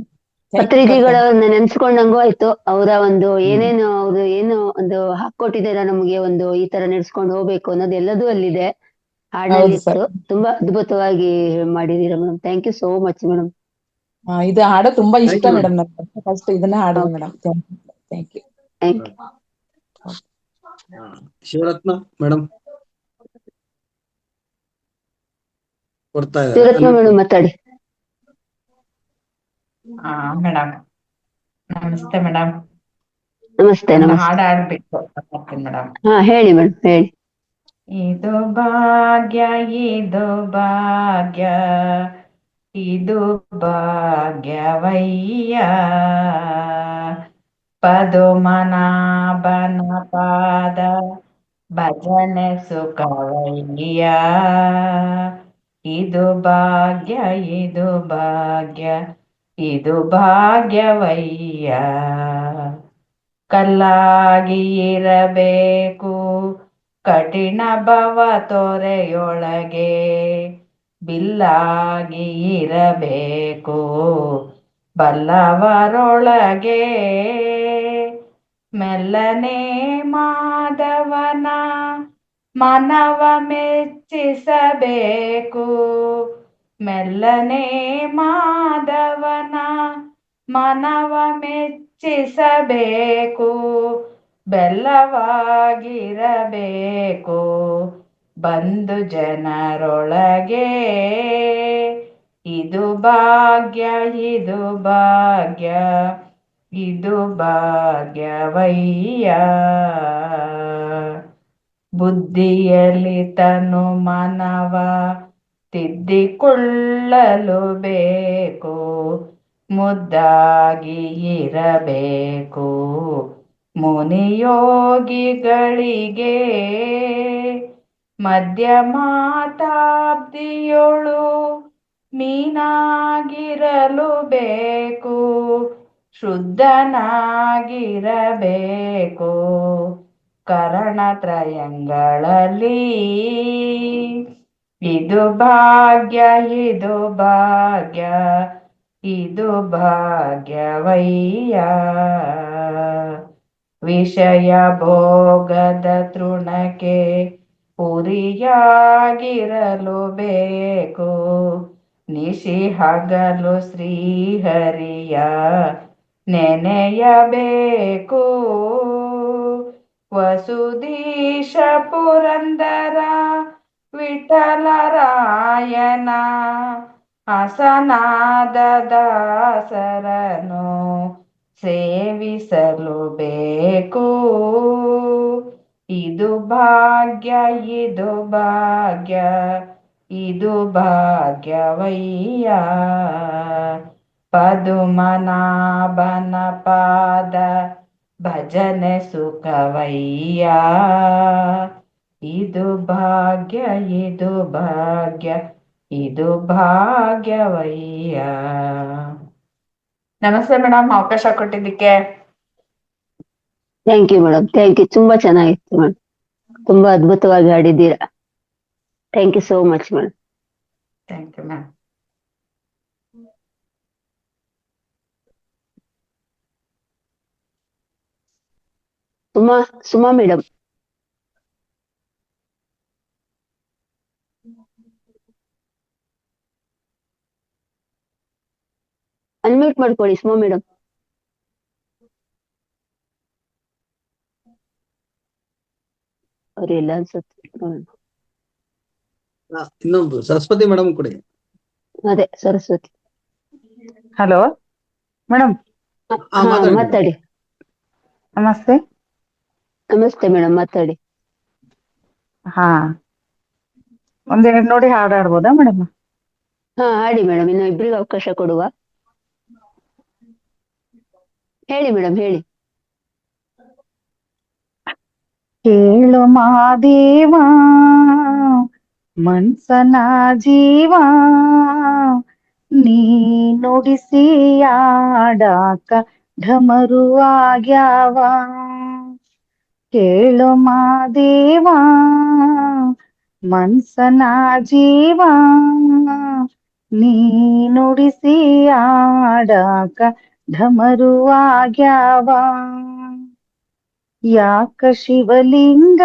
Thank you sir. ಪತ್ರಿಜಿಗಳನ್ನ ನೆನ್ಸ್ಕೊಂಡಂಗೂ ಆಯ್ತು. ಅವರ ಒಂದು ಹ್ಮ್ ಏನೇನು ಅವ್ರು ಏನು ಒಂದು ಹಾಕೊಟ್ಟಿದಾರ ನಮ್ಗೆ, ಒಂದು ಈ ತರ ನಡ್ಸ್ಕೊಂಡು ಹೋಗ್ಬೇಕು ಅನ್ನೋದು ಎಲ್ಲದೂ ಅಲ್ಲಿದೆ, ಹಾಡಿನಲ್ಲಿ ಹೌದು ಸರ್. ಇತ್ತು. ತುಂಬಾ ಅದ್ಭುತವಾಗಿ ಮಾಡಿದೀರಾ madam. Thank you so much madam. ಇದು ಹಾಡು ತುಂಬಾ ಇಷ್ಟ ಥ್ಯಾಂಕ್ ಯು ಮೇಡಮ್. ಮೇಡಮ್. ನನಗೆ ಫಸ್ಟ್ ಇದನ್ನ ಹಾಡಿದೆ okay, madam. Thank you. Thank you. Shivaratna madam ಕೊಡ್ತಾ ಇದ್ದಾರೆ. ಶಿವರತ್ನ ಮೇಡಮ್ ಮಾತಾಡಿ. ಮೇಡಮ್ ನಮಸ್ತೆ ಮೇಡಮ್. ನಮಸ್ತೆ. ಒಂದು ನಮಸ್ತೆ. ಹಾಡು ಹಾಡ್ಬೇಕು ಮೇಡಮ್. ಹೇಳಿ ಮೇಡಮ್, ಹೇಳಿ. ಇದು ಭಾಗ್ಯ, ಇದು ಭಾಗ್ಯ, ಇದು ಭಾಗ್ಯವಯ್ಯ, ಪದುಮನಾಭನ ಪಾದ ಭಜನೆ ಸುಖವಯ್ಯ. ಇದು ಭಾಗ್ಯ, ಇದು ಭಾಗ್ಯ, ಇದು ಭಾಗ್ಯವಯ್ಯ. ಕಲ್ಲಾಗಿ ಇರಬೇಕು ಕಠಿಣ ಭವ ತೊರೆಯೊಳಗೆ, ಬಿಲ್ಲಾಗಿ ಇರಬೇಕು ಬಲ್ಲವರೊಳಗೆ. ಮೆಲ್ಲನೆ ಮಾಧವನ ಮನವ ಮೆಚ್ಚಿಸಬೇಕು, ಮೆಲ್ಲನೆ ಮಾಧವನ ಮನವ ಮೆಚ್ಚಿಸಬೇಕು, ಬೆಲ್ಲವಾಗಿರಬೇಕು ಬಂಧು ಜನರೊಳಗೆ. ಇದು ಭಾಗ್ಯ, ಇದು ಭಾಗ್ಯ, ಇದು ಭಾಗ್ಯವಯ್ಯ. ಬುದ್ಧಿಯಲ್ಲಿ ತನು ಮನವ ತಿದ್ದಿಕೊಳ್ಳಲು ಬೇಕು, ಮುದ್ದಾಗಿ ಇರಬೇಕು ಮುನಿಯೋಗಿಗಳಿಗೆ. ಮಧ್ಯ ಮಾತಾಬ್ದಿಯೋಳು ಮೀನಾಗಿರಲು ಬೇಕು, ಶುದ್ಧನಾಗಿರಬೇಕು ಕರಣತ್ರಯಗಳಲ್ಲಿ. ಇದು ಭಾಗ್ಯ, ಇದು ಭಾಗ್ಯ, ಇದು ಭಾಗ್ಯವಯ್ಯ. ವಿಷಯ ಭೋಗದ ತೃಣಕ್ಕೆ ಉರಿಯಾಗಿರಲು ಬೇಕು, ನಿಶಿ ಹಗಲು ಶ್ರೀಹರಿಯ ನೆನೆಯಬೇಕು. ವಸುದೀಶ ಪುರಂದರ ವಿಠಲರಾಯನ ಹಸನಾದ ದಾಸರನು ಸೇವಿಸಲು ಬೇಕು. ಇದು ಭಾಗ್ಯ, ಇದು ಭಾಗ್ಯ, ಇದು ಭಾಗ್ಯವಯ್ಯ ಪದುಮನಾಭನ ಪಾದ ಭಜನೆ ಸುಖವಯ್ಯ ಇದು ಭಾಗ್ಯ ಇದು ಭಾಗ್ಯ ಇದು ಭಾಗ್ಯವಯ್ಯ. ನಮಸ್ತೆ ಮೇಡಮ್, ಅವಕಾಶ ಕೊಟ್ಟಿದ್ದಕ್ಕೆ. Thank you madam, thank you. ತುಂಬಾ ಚೆನ್ನಾಗಿತ್ತು ಮೇಡಮ್, ತುಂಬಾ ಅದ್ಭುತವಾಗಿ ಹಾಡಿದ್ದೀರಾ. Thank you so much madam. Thank you ma'am. Suma madam. Unmute ಮಾಡ್ಕೊಳ್ಳಿ ಸುಮಾ ಮೇಡಮ್. ಅವ್ರಿಲ್ಲ ಅನ್ಸುತ್ತೆ. ಇನ್ನೊಂದು ಸರಸ್ವತಿ ಮೇಡಮ್ ಕೊಡಿ. ಅದೇ ಸರಸ್ವತಿ. Hello madam. ಮಾತಾಡಿ. ನಮಸ್ತೆ. ನಮಸ್ತೆ ಮೇಡಮ್, ಮಾತಾಡಿ. ಹಾ, ಒಂದೆರಡು ನೋಡಿ ಹಾಡು ಹಾಡ್ಬೋದಾ ಮೇಡಮ್? ಹಾಡಿ ಮೇಡಮ್, ಇನ್ನು ಇಬ್ರಿಗೆ ಅವಕಾಶ ಕೊಡುವ. ಹೇಳಿ ಮೇಡಮ್, ಹೇಳಿ. ಕೇಳು ಮಾದೇವ ಮನ್ಸನ ಜೀವ, ನೀ ನುಡಿಸಿ ಆಡಾಕ ಢಮರು ಆಗ್ಯಾವ. ಕೇಳು ಮಾದೇವ ಮನ್ಸನ ಜೀವ, ನೀ ನುಡಿಸಿ ಆಡಾಕ ಢಮರು ಆಗ್ಯಾವ. ಯಾಕ ಶಿವಲಿಂಗ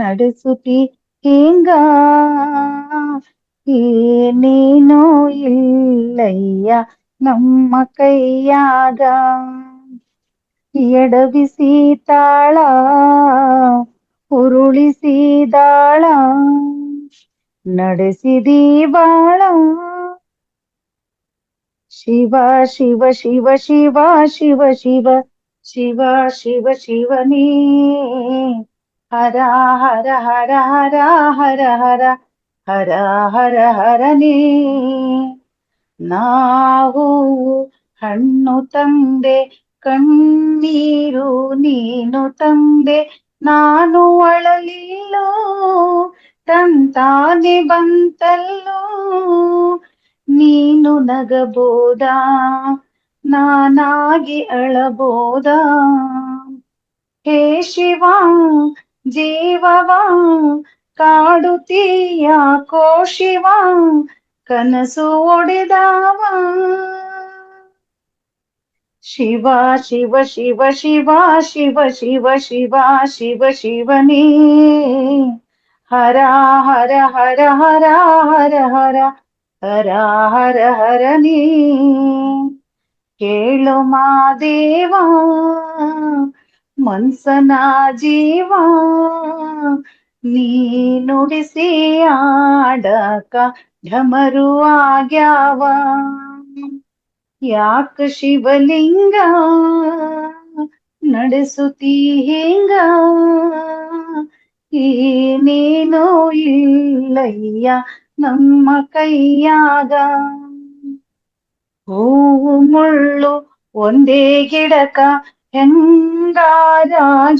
ನಡೆಸುತ್ತಿ ಹಿಂಗ, ಏನೇನೋ ಇಲ್ಲಯ್ಯ ನಮ್ಮ ಕೈಯಾಗ. ಎಡವಿಸಿ ತಾಳ ಉರುಳಿಸಿದಾಳ, ನಡೆಸಿದಿ ಬಾಳ. ಶಿವ ಶಿವ ಶಿವ ಶಿವ ಶಿವ ಶಿವ ಶಿವ ಶಿವ ಶಿವನೇ, ಹರ ಹರ ಹರ ಹರ ಹರ ಹರ ಹರ ಹರ ಹರನೇ. ನಾವು ಹಣ್ಣು ತಂದೆ ಕಣ್ಣೀರು ನೀನು ತಂದೆ, ನಾನು ಅಳಲಿಲ್ಲೋ ತಂತಾನೆ ಬಂತಲ್ಲೋ. ನೀನು ನಗಬೋದಾ ನಾನಾಗಿ ಅಳಬೋದಾ. ಹೇ ಶಿವ ಜೀವವ ಕಾಡುತ್ತೀಯಾಕೋ ಶಿವ, ಕನಸು ಒಡೆದಾವ. ಶಿವ ಶಿವ ಶಿವ ಶಿವ ಶಿವ ಶಿವ ಶಿವ ಶಿವ ಶಿವನೇ, ಹರ ಹರ ಹರ ಹರ ಹರ ಹರ ಹರ ಹರ ಹರನೇ. ಕೇಳು ಮಾದೇವ ಮನ್ಸನ ಜೀವ, ನೀ ನುಡಿಸಿ ಆಡಕ ಢಮರು ಆಗ್ಯಾವ. ಯಾಕ ಶಿವಲಿಂಗ ನಡೆಸುತ್ತಿ ಹಿಂಗ, ಏನೇನೋ ಇಲ್ಲಯ್ಯ ನಮ್ಮ ಕೈಯಾಗ. ಹೂವು ಮುಳ್ಳು ಒಂದೇ ಗಿಡಕ ಹೆಂಗಾರ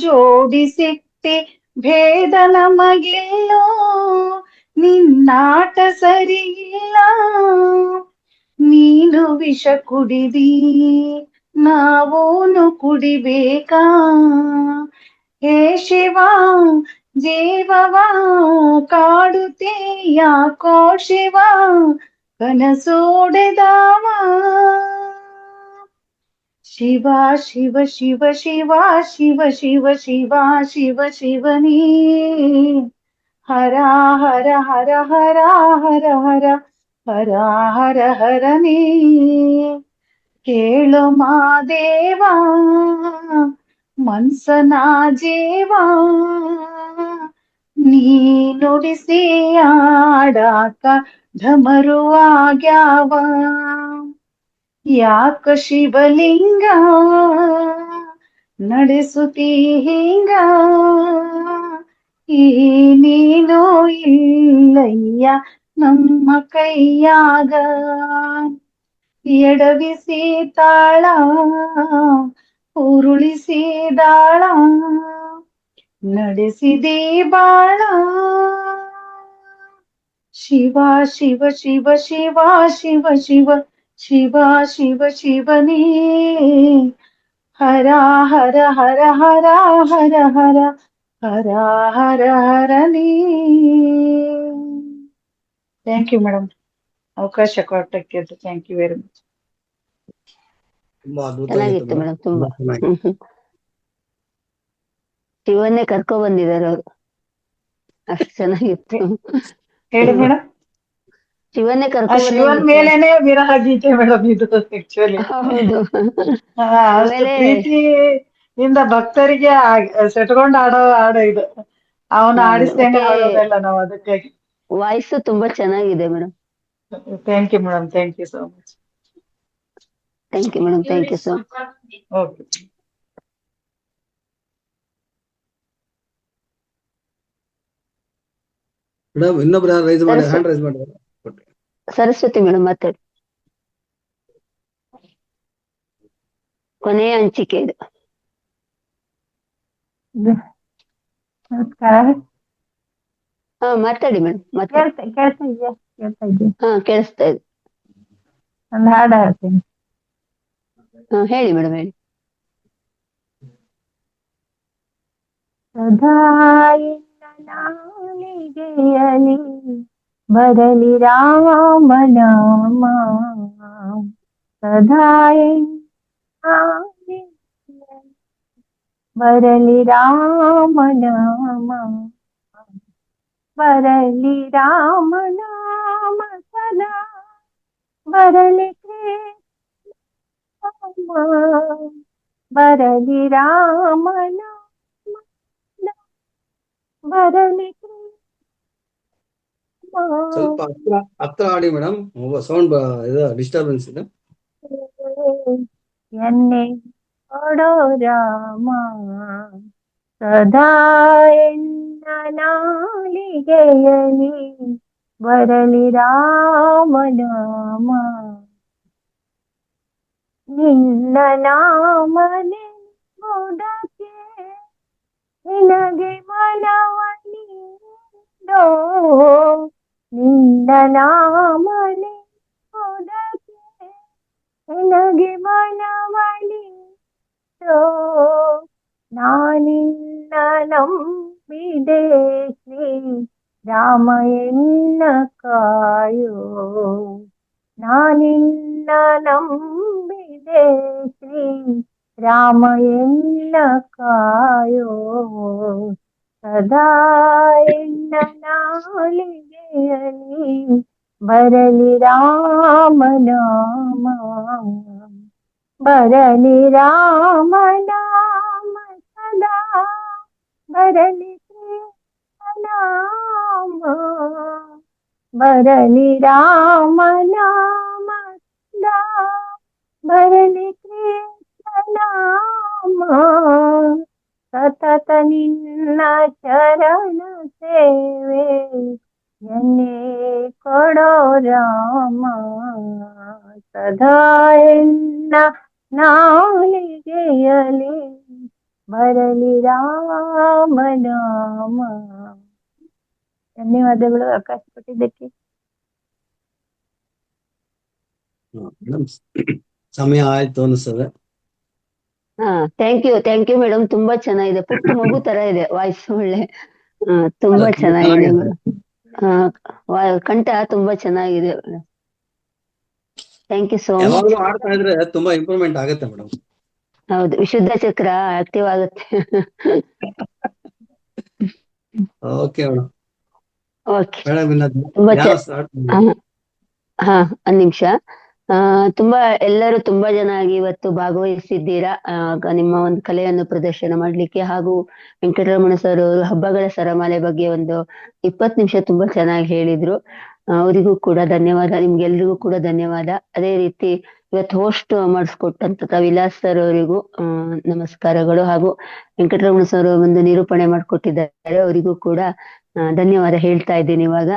ಜೋಡಿಸಿಟ್ಟಿ, ಭೇದ ನಮಗಿಲ್ಲೋ ನಿನ್ನಾಟ ಸರಿಯಿಲ್ಲ. ನೀನು ವಿಷ ಕುಡಿದಿ ನಾವೂನು ಕುಡಿಬೇಕಾ. ಹೇ ಶಿವ ಜೀವವ ಕಾಡುತ್ತೀಯಾಕೋ ಶಿವ, ಕನಸೋಡೆದಾವ. ಶಿವ ಶಿವ ಶಿವ ಶಿವ ಶಿವ ಶಿವ ಶಿವ ಶಿವ ಶಿವನೇ, ಹರ ಹರ ಹರ ಹರ ಹರ ಹರ ಹರ ಹರ ಹರನೇ. ಕೇಳು ಮಾದೇವ ಮನ್ಸನ ಜೀವ, ನೀ ನುಡಿಸಿ ಆಡಾಕ ಢಮರು ಆಗ್ಯಾವ. ಯಾಕ ಶಿವಲಿಂಗ ನಡೆಸುತ್ತಿ ಹಿಂಗ, ಈ ನೀನು ಇಲ್ಲಯ್ಯ ನಮ್ಮ ಕೈಯಾಗ, ಎಡವಿಸಿ ತಾಳ ಉರುಳಿಸಿದಾಳ, ನಡೆಸಿದಿ ಬಾಳ. ಶಿವ ಶಿವ ಶಿವ ಶಿವ ಶಿವ ಶಿವ ಶಿವ ಶಿವ ಶಿವನೇ, ಹರ ಹರ ಹರ ಹರ ಹರ ಹರ ಹರ ಹರ ಹರನೇ. ಥ್ಯಾಂಕ್ ಯು ಮೇಡಮ್, ಅವಕಾಶ ಕೊಟ್ಟಕ್ಕೆ ಥ್ಯಾಂಕ್ ಯು ವೆರಿ ಮಚ್. ತುಂಬಾ ಅದ್ಭುತವಾಗಿತ್ತು ಚೆನ್ನಾಗಿತ್ತು ಮೇಡಮ್, ಮೇಡಮ್ ತುಂಬಾ. ತುಂಬಾ ಚೆನ್ನಾಗಿತ್ತು. ಶಿವನ್ನೇ ಕರ್ಕೊ ಬಂದಿದ್ದಾರೆ ಅವರು, ಅಷ್ಟು ಚೆನ್ನಾಗಿತ್ತು. ಹೇಳಿ ಮೇಡಮ್. ಶಿವನ್ನೇ ಆ ಕರ್ಕೊ ಶಿವನ್ ಬಂದಂಗಿತ್ತು. ಮೇಲೇನೆ ವಿರಹ ಗೀತೆ ಮೇಡಮ್ ಇದು ಆಕ್ಚುಲಿ. ಹೌದು. ಅಷ್ಟು ಆಮೇಲೆ ಪ್ರೀತಿಯಿಂದ ಭಕ್ತರಿಗೆ ಸೆಟ್ಕೊಂಡ್ ಆಡೋ ಹಾಡು ಇದು. ಅವನು ಆಡಿಸ್ದಂಗೆ ಮತ್ತೆ ಆಡೋದಲ್ಲ ನಾವು, ಅದಕ್ಕಾಗಿ. ವಾಯ್ಸು ತುಂಬಾ ಚೆನ್ನಾಗಿದೆ madam. Thank you madam, thank you so much. Thank you madam, thank you so much. Okay. Madam ಇನ್ನೊಬ್ರು ಯಾರು ರೈಸ್ ಮಾಡಿ ಹ್ಯಾಂಡ್ ರೈಸ್ ಮಾಡಿ. ಸರಸ್ವತಿ ಮೇಡಮ್ ಮಾತಾಡಿ. ಕೊನೆಯ ಹಂಚಿಕೆ ಇದು. ನಮಸ್ಕಾರ. ಹಾ ಮಾತಾಡಿ ಮೇಡಮ್, ಮಾತಾಡಿ. ಕೇಳ್ತಾ ಇದೆಯಾ? ಕೇಳ್ತಾ ಇದ್ದೀನಿ. ಹಾ ಕೇಳಿಸ್ತಾ ಇದೆ. ಒಂದು ಹಾಡು ಹೇಳ್ತೀನಿ. ಹಾ ಹೇಳಿ ಮೇಡಮ್, ಹೇಳಿ. ಸದಾ ಎನ್ನ ನಾಲಿಗೆಯಲಿ ಬರಲಿ ರಾಮನಾಮ, ಸದಾ ಎನ್ನ ನಾಲಿಗೆಯಲಿ ಬರಲಿ ರಾಮನಾಮ, ಬರಲಿ ರಾಮನಾಮ ಸದಾ, ಬರಲಿ ಶ್ರೀರಾಮ, ಬರಲಿ ರಾಮನಾಮ, ಬರಲಿ ಸ್ವಲ್ಪ ಹತ್ರ ಆಡಿ ಮೇಡಮ್, ಸೌಂಡ್ ಇದು ಡಿಸ್ಟರ್ಬೆನ್ಸ್ ಇದೆ. ಎನ್ನೆ ಕೊಡೋ ರಾಮ, ಸದಾ ಎನ್ನ ನಾಲಿಗೆಯಲಿ ಬರಲಿ ರಾಮನಾಮ, ನಿನ್ನ ನಾಮ ನೆನೆಯುವುದಕ್ಕೆ ನಿನಗೆ ಮನವ ನೀಡೋ, ನಿನ್ನ ನಾಮ ನೆನೆಯುವುದಕ್ಕೆ ನಿನಗೆ ಮನವ ನೀಡೋ, ನಾನಿನ್ನ ನಂಬಿದೆ ಶ್ರೀ ರಾಮ ಎನ್ನ ಕಾಯೋ, ನಾನಿನ್ನ ನಂಬಿದೆ ಶ್ರೀ ರಾಮ ಎನ್ನ ಕಾಯೋ, ಸದಾ ಎನ್ನ ನಾಲಿಗೆಯಲಿ ಬರಲಿ ರಾಮನಾಮ, ಬರಲಿ ರಾಮನಾಮ ಸದಾ, ಬರಲಿ ಶ್ರೀರಾಮ, ಬರಲಿ ರಾಮನಾಮ ಸದಾ, ಬರಲಿ ಕೃಷ್ಣನಾಮ, ಸತತ ನಿನ್ನ ಚರಣ ಸೇವೆ ಎನ್ನೆ ಕೊಡೋ ರಾಮ, ಸದಾ ಎನ್ನ ನಾಲಿಗೆಯಲಿ ಬರಲಿ ರಾಮನಾಮ. ಧನ್ಯವಾದಗಳು ಅವಕಾಶ ಕೊಟ್ಟಿದ್ದಕ್ಕೆ. ಮೇಡಮ್ ಸಮಯ ಆಯ್ತು ಅನಿಸ್ತದೆ. ಹಾ ಥ್ಯಾಂಕ್ ಯು ಮೇಡಮ್, ತುಂಬಾ ಚೆನ್ನಾಗಿದೆ. ಪುಟ್ಟ ಮಗು ತರ ಇದೆ ವಾಯ್ಸ್, ಒಳ್ಳೆ. ತುಂಬಾ ಚೆನ್ನಾಗಿದೆ ಮೇಡಮ್. ಕಂಠ ತುಂಬಾ ಚೆನ್ನಾಗಿದೆ. Thank you so much. ಯಾವಾಗಲೂ ಆಡ್ತಾ ಇದ್ರೆ ತುಂಬಾ ಇಂಪ್ರೂವ್ಮೆಂಟ್ ಆಗುತ್ತೆ ಮೇಡಮ್. ಹೌದು, ವಿಶುದ್ಧ ಚಕ್ರ ಆಕ್ಟಿವ್ ಆಗುತ್ತೆ. Okay madam. ಓಕೆ, ಮೇಡಮ್ ಇನ್ನ ತುಂಬಾ ಧ್ಯಾನ ಸ್ಟಾರ್ಟ್ ಹಾ ಒಂದ್ ನಿಮಿಷ. ತುಂಬಾ ಎಲ್ಲರೂ ತುಂಬಾ ಜನ ಆಗಿ ಇವತ್ತು ಭಾಗವಹಿಸಿದ್ದೀರಾ ನಿಮ್ಮ ಒಂದು ಕಲೆಯನ್ನು ಪ್ರದರ್ಶನ ಮಾಡ್ಲಿಕ್ಕೆ. ಹಾಗೂ ವೆಂಕಟರಮಣ ಸರ್ ಅವರು ಹಬ್ಬಗಳ ಸರಮಾಲೆ ಬಗ್ಗೆ ಒಂದು 20 ನಿಮಿಷ ತುಂಬಾ ಚೆನ್ನಾಗಿ ಹೇಳಿದ್ರು. ಅವರಿಗೂ ಕೂಡ ಧನ್ಯವಾದ, ನಿಮ್ಗೆಲ್ರಿಗೂ ಕೂಡ ಧನ್ಯವಾದ. ಅದೇ ರೀತಿ ಇವತ್ತು ಹೋಸ್ಟ್ ಮಾಡಿಸ್ಕೊಟ್ಟಂತ ವಿಲಾಸ್ ಸರ್ ಅವರಿಗೂ ನಮಸ್ಕಾರಗಳು, ಹಾಗೂ ವೆಂಕಟರಮಣ ಸರ್ ಒಂದು ನಿರೂಪಣೆ ಮಾಡಿಕೊಟ್ಟಿದ್ದಾರೆ, ಅವರಿಗೂ ಕೂಡ ಧನ್ಯವಾದ ಹೇಳ್ತಾ ಇದ್ದೀನಿ ಇವಾಗ.